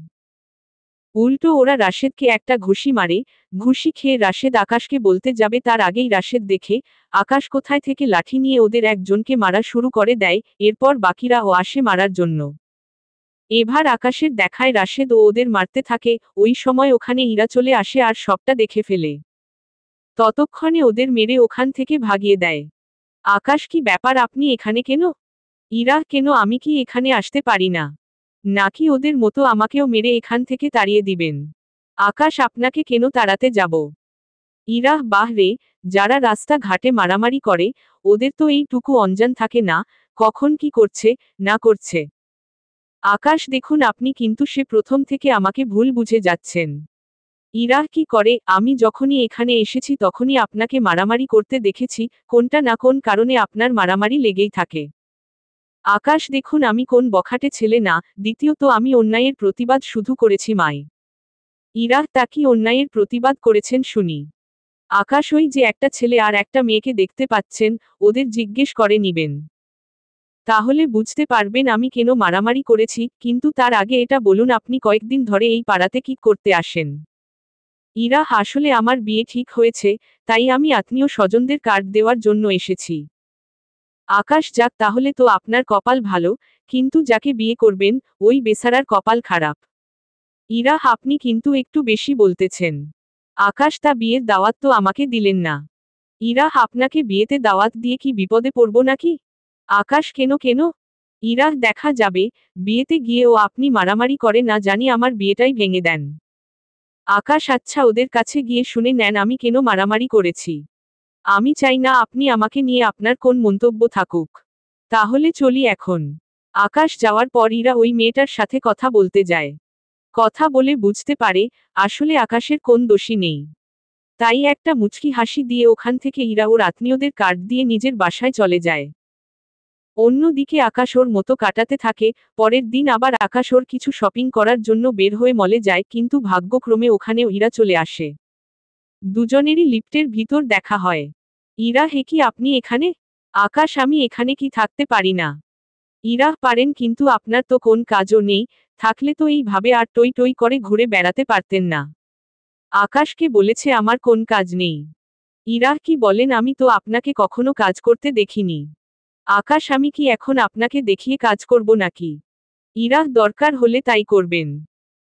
উল্টো ওরা রাশেদকে একটা ঘুষি মারে। ঘুষি খেয়ে রাশেদ আকাশকে বলতে যাবে তার আগেই রাশেদ দেখে আকাশ কোথায় থেকে লাঠি নিয়ে ওদের একজনকে মারা শুরু করে দেয়, এরপর বাকিরাও আসে মারার জন্য। এবার আকাশের দেখায় রাশেদ ও ওদের মারতে থাকে, ওই সময় ওখানে ইরা চলে আসে আর সবটা দেখে ফেলে। ততক্ষণে ওদের মেরে ওখান থেকে ভাগিয়ে দেয়। আকাশ, কি ব্যাপার, আপনি এখানে কেন? ইরা, কেন, আমি কি এখানে আসতে পারি না? নাকি ওদের মতো আমাকেও মেরে এখান থেকে তাড়িয়ে দিবেন? আকাশ, আপনাকে কেন তাড়াতে যাব? ইরা, বাহ রে, যারা রাস্তা ঘাটে মারামারি করে ওদের তো এইটুকু অঞ্জান থাকে না, কখন কি করছে না করছে। আকাশ, দেখুন আপনি কিন্তু সে প্রথম থেকে আমাকে ভুল বুঝে যাচ্ছেন। ইরা, কি করে, আমি যখনই এখানে এসেছি তখনই আপনাকে মারামারি করতে দেখেছি, কোনটা না কোন কারণে আপনার মারামারি লেগেই থাকে। আকাশ, দেখুন আমি কোন বখাটে ছেলে না, দ্বিতীয়ত আমি অন্যায়ের প্রতিবাদ শুধু করেছি মাই। ইরা, তা কি অন্যায়ের প্রতিবাদ করেছেন শুনি? আকাশ, ওই যে একটা ছেলে আর একটা মেয়েকে দেখতে পাচ্ছেন, ওদের জিজ্ঞেস করে নিবেন। তাহলে বুঝতে পারবেন আমি কেন মারামারি করেছি, কিন্তু তার আগে এটা বলুন আপনি কয়েকদিন ধরে এই পাড়াতে কি করতে আসেন? ইরা, আসলে আমার বিয়ে ঠিক হয়েছে, তাই আমি আত্মীয় স্বজনদের কার্ড দেওয়ার জন্য এসেছি। আকাশ, যাক তাহলে তো আপনার কপাল ভালো, কিন্তু যাকে বিয়ে করবেন ওই বেচারার কপাল খারাপ। ইরা, আপনি কিন্তু একটু বেশি বলতেছেন। আকাশ, তা বিয়ের দাওয়াত তো আমাকে দিলেন না। ইরা, আপনাকে বিয়েতে দাওয়াত দিয়ে কি বিপদে পড়ব নাকি? আকাশ, কেন কেন? ইরা, দেখা যাবে, বিয়েতে গিয়েও আপনি মারামারি করে না জানি আমার বিয়েটাই ভেঙে দেন। আকাশ, আচ্ছা ওদের কাছে গিয়ে শুনে নেন আমি কেন মারামারি করেছি। আমি চাই না আপনি আমাকে নিয়ে আপনার কোন মন্তব্য থাকুক। তাহলে চলি এখন। আকাশ যাওয়ার পর ইরা ওই মেয়েটার সাথে কথা বলতে যায়। কথা বলে বুঝতে পারে আসলে আকাশের কোন দোষী নেই। তাই একটা মুচকি হাসি দিয়ে ওখান থেকে ইরা ওর আত্মীয়দের কার্ড দিয়ে নিজের বাসায় চলে যায়। অন্যদিকে আকাশ ওর মতো কাটাতে থাকে। পরের দিন আবার আকাশ ওর কিছু শপিং করার জন্য বের হয়ে মলে যায়, কিন্তু ভাগ্যক্রমে ওখানেও ইরা চলে আসে। দুজনেরই লিফটের ভিতর দেখা হয়। ইরা, হে কি আপনি এখানে? আকাশ, আমি এখানে কি থাকতে পারি না? ইরা, পারেন, কিন্তু আপনার তো কোন কাজও নেই, থাকলে তো এইভাবে আর টই টই করে ঘুরে বেড়াতে পারতেন না। আকাশকে বলেছে আমার কোন কাজ নেই? ইরা, কি বলেন, আমি তো আপনাকে কখনো কাজ করতে দেখিনি। আকাশ, আমি কি এখন আপনাকে দেখিয়ে কাজ করব নাকি? ইরা, দরকার হলে তাই করবেন।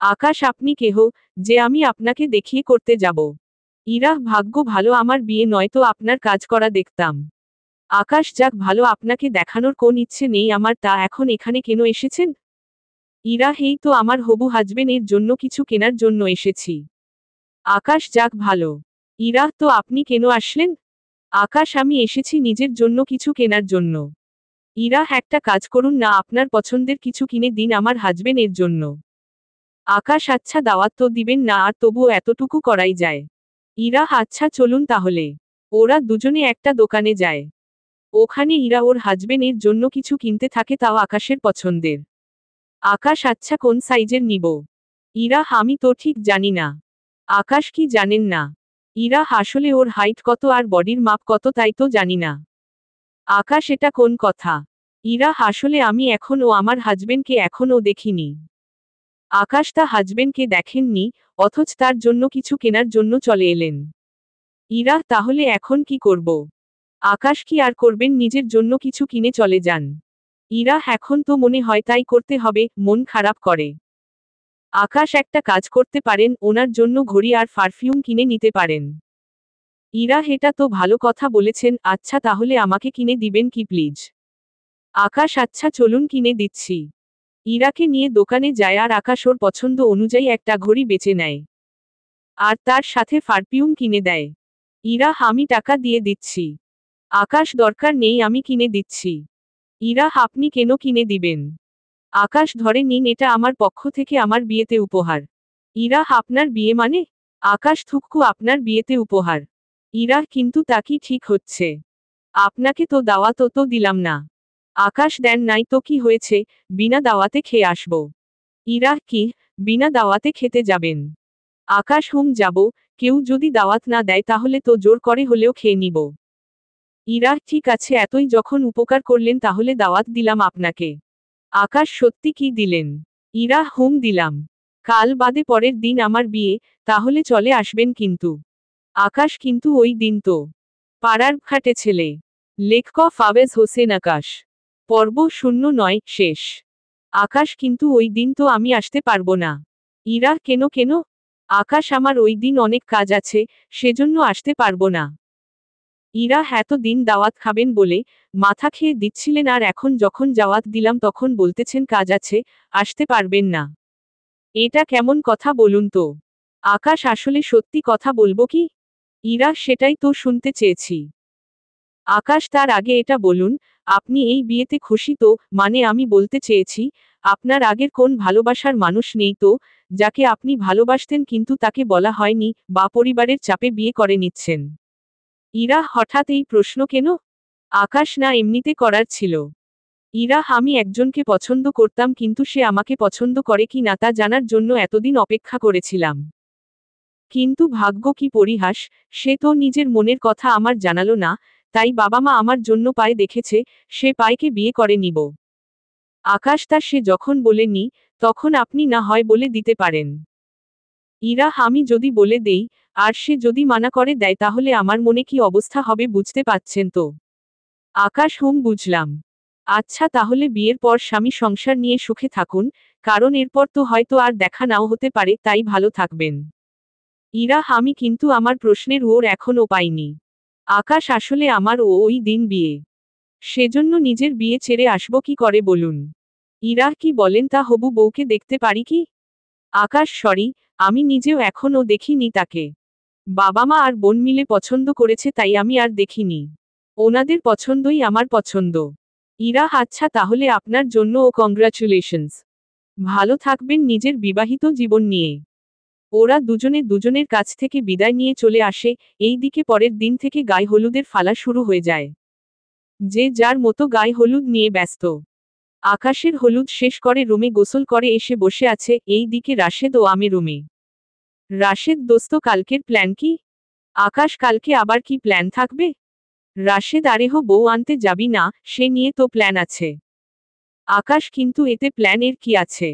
আকাশ, আপনি কেহ যে আমি আপনাকে দেখিয়ে করতে যাব? ইরা, ভাগ্য ভালো আমার বিয়ে নয়তো আপনার কাজ করা দেখতাম। আকাশ, যাক ভালো, আপনাকে দেখানোর কোন ইচ্ছে নেই আমার, তা এখন এখানে কেন এসেছেন? ইরা, হেই তো আমার হবু হাজবেন্ড এর জন্য কিছু কেনার জন্য এসেছি। আকাশ, যাক ভালো। ইরা, তো আপনি কেন আসলেন? আকাশ, আমি এসেছি নিজের জন্য কিছু কেনার জন্য। ইরা, একটা কাজ করুন না, আপনার পছন্দের কিছু কিনে দিন আমার হাজবেন্ড এর জন্য। আকাশ, আচ্ছা দাওয়াত তো দিবেন না, আর তবুও এতটুকু করাই যায়। ইরা, আচ্ছা চলুন তাহলে। ওরা দুজনে একটা দোকানে যায়। ওখানে ইরা ওর হাজবেন্ড এর জন্য কিছু কিনতে থাকে, তাও আকাশের পছন্দের। আকাশ, আচ্ছা কোন সাইজের নিব? ইরা, আমি তো ঠিক জানি না। আকাশ, কি জানেন না? ইরা, আসলে ওর হাইট কত আর বডির মাপ কত তাই তো জানি না। আকাশ, এটা কোন কথা? ইরা, আসলে আমি এখনও আমার হাজবেন্ডকে এখনও দেখিনি। আকাশ, তা হাজবেন্ডকে দেখেননি, অথচ তার জন্য কিছু কেনার জন্য চলে এলেন। ইরা, তাহলে এখন কি করব? আকাশ, কি আর করবেন, নিজের জন্য কিছু কিনে চলে যান। ইরা, এখন তো মনে হয় তাই করতে হবে, মন খারাপ করে। আকাশ, একটা কাজ করতে পারেন, ওনার জন্য ঘড়ি আর পারফিউম কিনে নিতে পারেন। ইরা, এটা তো ভালো কথা বলেছেন, আচ্ছা তাহলে আমাকে কিনে দিবেন কি প্লিজ? আকাশ, আচ্ছা চলুন কিনে দিচ্ছি। ইরাকে নিয়ে দোকানে যায় আর আকাশ ওর পছন্দ অনুযায়ী একটা ঘড়ি বেছে নেয়। আর তার সাথে পারফিউম কিনে দেয়। ইরা, আমি টাকা দিয়ে দিচ্ছি। আকাশ, দরকার নেই, আমি কিনে দিচ্ছি। ইরা, আপনি কেন কিনে দিবেন? আকাশ, ধরে নিন, এটা আমার পক্ষ থেকে আমার বিয়েতে উপহার। ইরা, আপনার বিয়ে মানে? আকাশ, থুক্কু, আপনার বিয়েতে উপহার। ইরা, কিন্তু তা কি ঠিক হচ্ছে? আপনাকে তো দাওয়াতও তো দিলাম না। আকাশ, দেন নাই তো কি হয়েছে, বিনা দাওয়াতে খেয়ে আসব। ইরা, কি, বিনা দাওয়াতে খেতে যাবেন? আকাশ, হুম যাব, কেউ যদি দাওয়াত না দেয় তাহলে তো জোর করে হলেও খেয়ে নিব। ইরা, ঠিক আছে, এতই যখন উপকার করলেন তাহলে দাওয়াত দিলাম আপনাকে। আকাশ সত্যি কি দিলেন? ইরা হুম দিলাম। কাল বাদে পরের দিন আমার বিয়ে, তাহলে চলে আসবেন কিন্তু। আকাশ কিন্তু ওই দিন তো পাড়ার খাটে ছেলে। লেখক ফাওয়েজ হোসেন আকাশ। পর্ব 09 শেষ। আকাশ কিন্তু ওই দিন তো আমি আসতে পারবো না। ইরা কেন? আকাশ আমার ওই দিন অনেক কাজ আছে, সেজন্য আসতে পারবো না। ইরা এতদিন দাওয়াত খাবেন বলে মাথা খেয়ে দিচ্ছিলেন, আর এখন যখন দাওয়াত দিলাম তখন বলতেছেন কাজ আছে, আসতে পারবেন না। এটা কেমন কথা বলুন তো? আকাশ আসলে সত্যি কথা বলবো কি? ইরা সেটাই তো শুনতে চেয়েছি। আকাশ তার আগে এটা বলুন, আপনি এই বিয়েতে খুশি তো? মানে আমি বলতে চেয়েছি, আপনার আগের কোন ভালোবাসার মানুষ নেই তো, যাকে আপনি ভালোবাসতেন কিন্তু তাকে বলা হয়নি, বা পরিবারের চাপে বিয়ে করে নিচ্ছেন? ইরা হঠাৎ এই প্রশ্ন কেন? আকাশ না এমনিতে করার ছিল। ইরা আমি একজনকে পছন্দ করতাম, কিন্তু সে আমাকে পছন্দ করে কি না তা জানার জন্য এতদিন অপেক্ষা করেছিলাম। কিন্তু ভাগ্য কি পরিহাস, সে তো নিজের মনের কথা আমার জানালো না, তাই বাবা মা আমার জন্য পায় দেখেছে, সে পায়কে বিয়ে করে নিব। আকাশ তা সে যখন বলেনি, তখন আপনি না হয় বলে দিতে পারেন। ইরা আমি যদি বলে দেই, আর সে যদি মানা করে দেয় তাহলে আমার মনে কি অবস্থা হবে বুঝতে পাচ্ছেন তো? আকাশ হুম বুঝলাম। আচ্ছা তাহলে বিয়ের পর স্বামী সংসার নিয়ে সুখে থাকুন, কারণ এরপর তো হয়তো আর দেখা নাও হতে পারে, তাই ভালো থাকবেন। ইরা আমি কিন্তু আমার প্রশ্নের ওর এখনও পাইনি। আকাশ আসলে আমার ওই দিন বিয়ে। সেজন্য নিজের বিয়ে ছেড়ে আসবো কি করে বলুন? ইরা কি বলেন তা হবু বউকে দেখতে পারি কি? আকাশ সরি, আমি নিজেও এখনও দেখিনি তাকে। বাবা মা আর বোন মিলে পছন্দ করেছে তাই আমি আর দেখিনি। ওনাদের পছন্দই আমার পছন্দ। ইরা আচ্ছা তাহলে আপনার জন্য ও কংগ্রাচুলেশনস। ভালো থাকবেন নিজের বিবাহিত জীবন নিয়ে। ওরা দুজনে দুজনের কাছ থেকে বিদায় নিয়ে চলে আসে, এই দিকে পরের দিন থেকে গায়ে হলুদের ফালা শুরু হয়ে যায়। যে যার মতো গায়ে হলুদ নিয়ে ব্যস্ত। আকাশের হলুদ শেষ করে রুমে গোসল করে এসে বসে আছে, এই দিকে রাশেদ ও আমি রুমে। রাশেদ দোস্ত কালকের প্ল্যান কি? আকাশ কালকে আবার কি প্ল্যান থাকবে? রাশেদ আরেহ বউ আনতে যাবি না, সে নিয়ে তো প্ল্যান আছে। আকাশ কিন্তু এতে প্ল্যান এর কি আছে?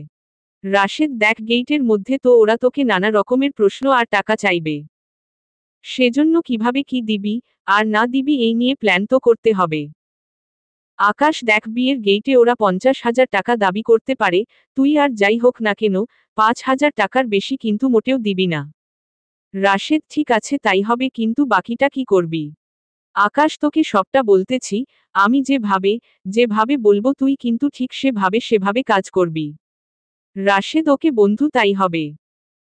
রাশেদ দেখ গেইটের মধ্যে তো ওরা তোকে নানা রকমের প্রশ্ন আর টাকা চাইবে। সেজন্য কিভাবে কি দিবি, আর না দিবি এই নিয়ে প্ল্যান তো করতে হবে। আকাশ দেখ বিয়ের গেইটে ওরা 50,000 টাকা দাবি করতে পারে, তুই আর যাই হোক না কেন 5,000 টাকার বেশি কিন্তু মোটেও দিবি না। রাশেদ ঠিক আছে তাই হবে, কিন্তু বাকিটা কি করবি? আকাশ তোকে সবটা বলতেছি, আমি যেভাবে বলবো তুই কিন্তু ঠিক সেভাবে কাজ করবি। রাশেদ ওকে বন্ধু তাই হবে।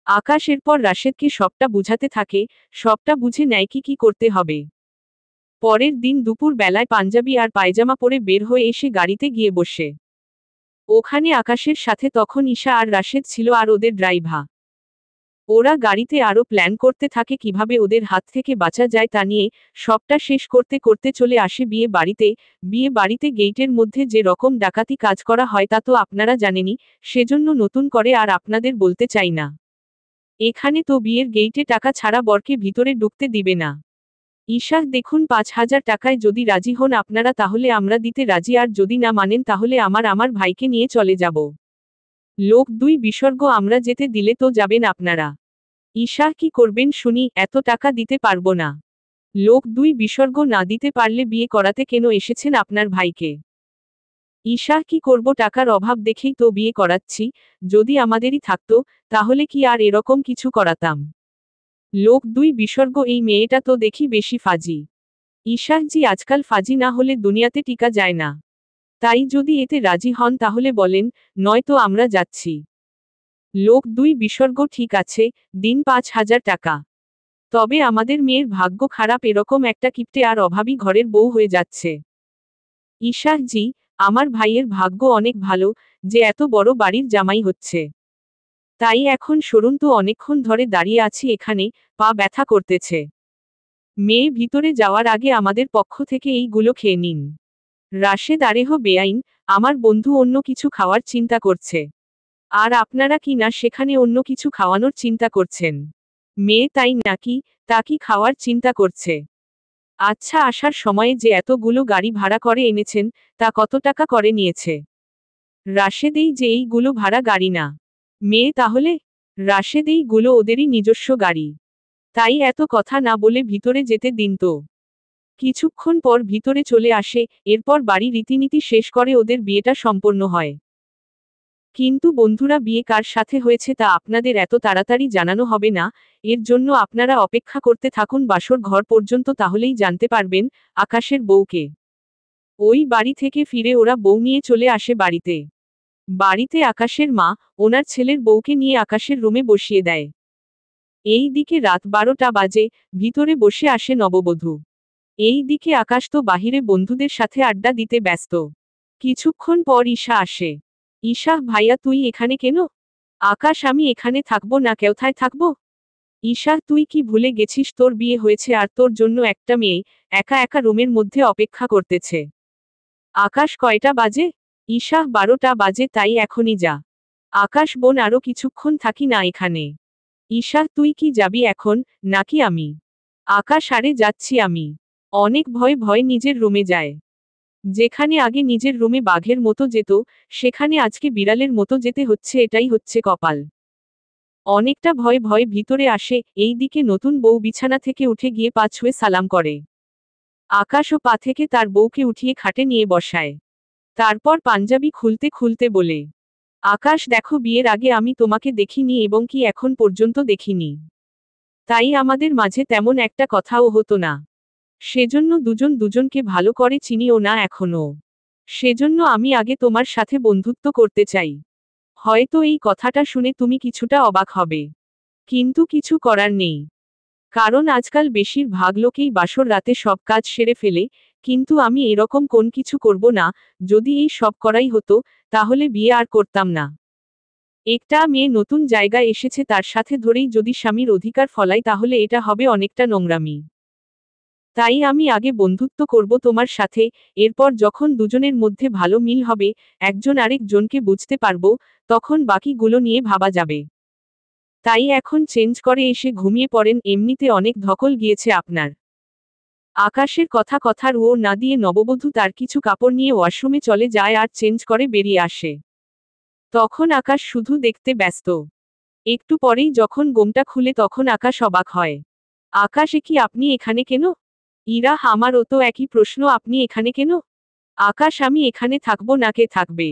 আকাশ এরপর রাশেদকে সবটা বুঝাতে থাকে, সবটা বুঝে নেয় কি করতে হবে। পরের দিন দুপুর বেলায় পাঞ্জাবি আর পায়জামা পরে বের হয়ে এসে গাড়িতে গিয়ে বসে। ওখানে আকাশের সাথে তখন ঈশা আর রাশেদ ছিল আর ওদের ড্রাইভা। ওরা গাড়িতে আরো প্ল্যান করতে থাকে কিভাবে ওদের হাত থেকে বাঁচা যায় তা নিয়ে, সবটা শেষ করতে করতে চলে আসে বিয়ে বাড়িতে গেইটের মধ্যে যে রকম ডাকাতি কাজ করা হয় তা তো আপনারা জানেনই, সেজন্য নতুন করে আর আপনাদের বলতে চাই না। এখানে তো বিয়ের গেইটে টাকা ছাড়া বরকে ভিতরে ঢুকতে দিবে না। ঈশা দেখুন 5,000 টাকায় যদি রাজি হন আপনারা তাহলে আমরা দিতে রাজি, আর যদি না মানেন তাহলে আমার ভাইকে নিয়ে চলে যাব। লোক 2 বিসর্গ আমরা যেতে দিলে তো যাবেন আপনারা। ঈশা কি করবেন শুনি, এত টাকা দিতে পারবো না। লোক 2 বিসর্গ না দিতে পারলে বিয়ে করাতে কেন এসেছেন আপনার ভাইকে? ঈশা কি করব, টাকার অভাব দেখেই তো বিয়ে করাচ্ছি, যদি আমাদেরই থাকতো, তাহলে কি আর এরকম কিছু করাতাম? লোক 2 বিসর্গ এই মেয়েটা তো দেখি বেশি ফাজি। ঈশাজি আজকাল ফাজি না হলে দুনিয়াতে টিকা যায় না। তাই যদি এতে রাজি হন তাহলে বলেন, নয়তো আমরা যাচ্ছি। লোক 2 বিসর্গ ঠিক আছে, দিন 5,000 টাকা। তবে আমাদের মেয়ের ভাগ্য খারাপ, এরকম একটা কিপ্টে আর অভাবী ঘরের বউ হয়ে যাচ্ছে। ঈশাজি, আমার ভাইয়ের ভাগ্য অনেক ভালো, যে এত বড় বাড়ির জামাই হচ্ছে। তাই এখন সরুন তো, অনেকক্ষণ ধরে দাঁড়িয়ে আছি এখানে, পা ব্যথা করতেছে। মেয়ে ভিতরে যাওয়ার আগে আমাদের পক্ষ থেকে এইগুলো খেয়ে নিন। রাশেদ আরেহ বেআইন, আমার বন্ধু অন্য কিছু খাওয়ার চিন্তা করছে। আর আপনারা কি না সেখানে অন্য কিছু খাওয়ানোর চিন্তা করছেন? মেয়ে তাই নাকি, তা কি খাওয়ার চিন্তা করছে? আচ্ছা আসার সময়ে যে এতগুলো গাড়ি ভাড়া করে এনেছেন, তা কত টাকা করে নিয়েছে? রাশেদ এই যে এইগুলো ভাড়া গাড়ি না। মেয়ে তাহলে? রাশেদ এইগুলো ওদেরই নিজস্ব গাড়ি। তাই এত কথা না বলে ভিতরে যেতে দিন তো। কিছুক্ষণ পর ভিতরে চলে আসে, এরপর বাড়ি রীতিনীতি শেষ করে ওদের বিয়েটা সম্পন্ন হয়। কিন্তু বন্ধুরা, বিয়ে কার সাথে হয়েছে তা আপনাদের এত তাড়াতাড়ি জানানো হবে না, এর জন্য আপনারা অপেক্ষা করতে থাকুন বাসর ঘর পর্যন্ত, তাহলেই জানতে পারবেন আকাশের বউকে। ওই বাড়ি থেকে ফিরে ওরা বউ নিয়ে চলে আসে বাড়িতে। বাড়িতে আকাশের মা ওনার ছেলের বউকে নিয়ে আকাশের রুমে বসিয়ে দেয়। এই দিকে রাত 12টা বাজে, ভিতরে বসে আসে নববধূ। এই দিকে আকাশ তো বাহিরে বন্ধুদের সাথে আড্ডা দিতে ব্যস্ত। কিছুক্ষণ পর ঈশা আসে। ঈশা, ভাইয়া তুই এখানে কেন? আকাশ, আমি এখানে থাকবো না, কোথায় থাকবো? ঈশা, তুই কি ভুলে গেছিস তোর বিয়ে হয়েছে আর তোর জন্য একটা মেয়ে একা একা রুমের মধ্যে অপেক্ষা করতেছে। আকাশ, কয়টা বাজে? ঈশা, 12টা বাজে, তাই এখনই যা। আকাশ, বোন আরো কিছুক্ষণ থাকি না এখানে। ঈশা, তুই কি যাবি এখন, নাকি আমি? আকাশ, আরে যাচ্ছি আমি। অনেক ভয় ভয় নিজের রুমে যায়। যেখানে আগে নিজের রুমে বাঘের মতো যেত, সেখানে আজকে বিড়ালের মতো যেতে হচ্ছে, এটাই হচ্ছে কপাল। অনেকটা ভয় ভয় ভিতরে আসে, এই দিকে নতুন বউ বিছানা থেকে উঠে গিয়ে পা ছুঁয়ে সালাম করে। আকাশও পা থেকে তার বউকে উঠিয়ে খাটে নিয়ে বসায়। তারপর পাঞ্জাবি খুলতে খুলতে বলে, আকাশ দেখো, বিয়ের আগে আমি তোমাকে দেখিনি এবং কি এখন পর্যন্ত দেখিনি। তাই আমাদের মাঝে তেমন একটা কথাও হতো না। সেজন্য দুজন দুজনকে ভালো করে চিনিও না এখনো। সেজন্য আমি আগে তোমার সাথে বন্ধুত্ব করতে চাই। হয়তো এই কথাটা শুনে তুমি কিছুটা অবাক হবে। কিন্তু কিছু করার নেই। কারণ আজকাল বেশিরভাগ লোকেই বাসর রাতে সব কাজ সেরে ফেলে, কিন্তু আমি এরকম কোন কিছু করব না। যদি এই সব করাই হতো, তাহলে বিয়ে আর করতাম না। একটা মেয়ে নতুন জায়গায় এসেছে, তার সাথে ধরেই যদি স্বামীর অধিকার ফলাই তাহলে এটা হবে অনেকটা নোংরামি। তাই আমি আগে বন্ধুত্ব করব তোমার সাথে, এরপর যখন দুজনের মধ্যে ভালো মিল হবে, একজন আরেকজনকে বুঝতে পারবো, তখন বাকিগুলো নিয়ে ভাবা যাবে। তাই এখন চেঞ্জ করে এসে ঘুমিয়ে পড়েন, এমনিতে অনেক ধকল গিয়েছে আপনার। আকাশের কথার ও না দিয়ে নববধূ তার কিছু কাপড় নিয়ে ওয়াশরুমে চলে যায় আর চেঞ্জ করে বেরিয়ে আসে। তখন আকাশ শুধু দেখতে ব্যস্ত। একটু পরেই যখন গোমটা খুলে তখন আকাশ অবাক হয়। আকাশ, এ কি, আপনি এখানে কেন? ইরা, আমারও তো একই প্রশ্ন, আপনি এখানে কেন? আকাশ, আমি এখানে থাকবো না, কে থাকবে?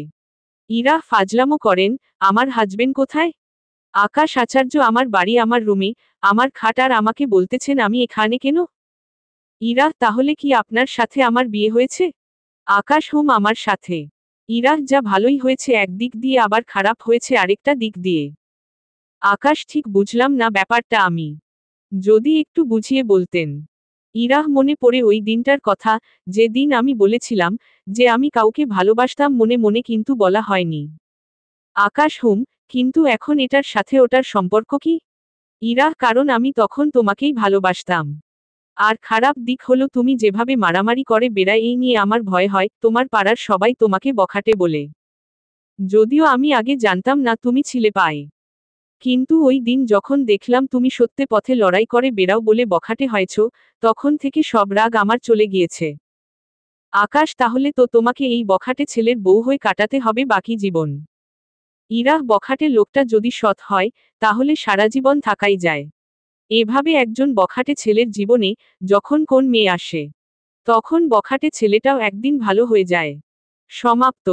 ইরা, ফাজলামো করেন, আমার হাজবেন্ড কোথায়? আকাশ, আচার্য, আমার বাড়ি, আমার রুমে, আমার খাট, আর আমাকে বলতেছেন আমি এখানে কেন? ইরা, তাহলে কি আপনার সাথে আমার বিয়ে হয়েছে? আকাশ, হুম, আমার সাথে। ইরা, যা ভালোই হয়েছে একদিক দিয়ে, আবার খারাপ হয়েছে আরেকটা দিক দিয়ে। আকাশ, ঠিক বুঝলাম না ব্যাপারটা আমি। যদি একটু বুঝিয়ে বলতেন। ইরাহ, মনে পড়ে ওই দিনটার কথা, যে দিন আমি বলেছিলাম যে আমি কাউকে ভালোবাসতাম মনে মনে, কিন্তু বলা হয়নি। আকাশ, হুম, কিন্তু এখন এটার সাথে ওটার সম্পর্ক কি? ইরাহ, কারণ আমি তখন তোমাকেই ভালোবাসতাম। আর খারাপ দিক হলো তুমি যেভাবে মারামারি করে বেড়ায়, এই নিয়ে আমার ভয় হয় তোমার পাড়ার সবাই তোমাকে বখাটে বলে। যদিও আমি আগে জানতাম না তুমি ছিলে পায়ে। কিন্তু ওই দিন যখন দেখলাম তুমি সত্যে পথে লড়াই করে বেড়াও বলে বখাটে হয়েছ, তখন থেকে সব রাগ আমার চলে গিয়েছে। আকাশ, তাহলে তো তোমাকে এই বখাটে ছেলের বউ হয়ে কাটাতে হবে বাকি জীবন। ইরাহ, বখাটে লোকটা যদি সৎ হয়, তাহলে সারা জীবন থাকাই যায়। এভাবে একজন বখাটে ছেলের জীবনে যখন কোন মেয়ে আসে, তখন বখাটে ছেলেটাও একদিন ভালো হয়ে যায়। সমাপ্ত।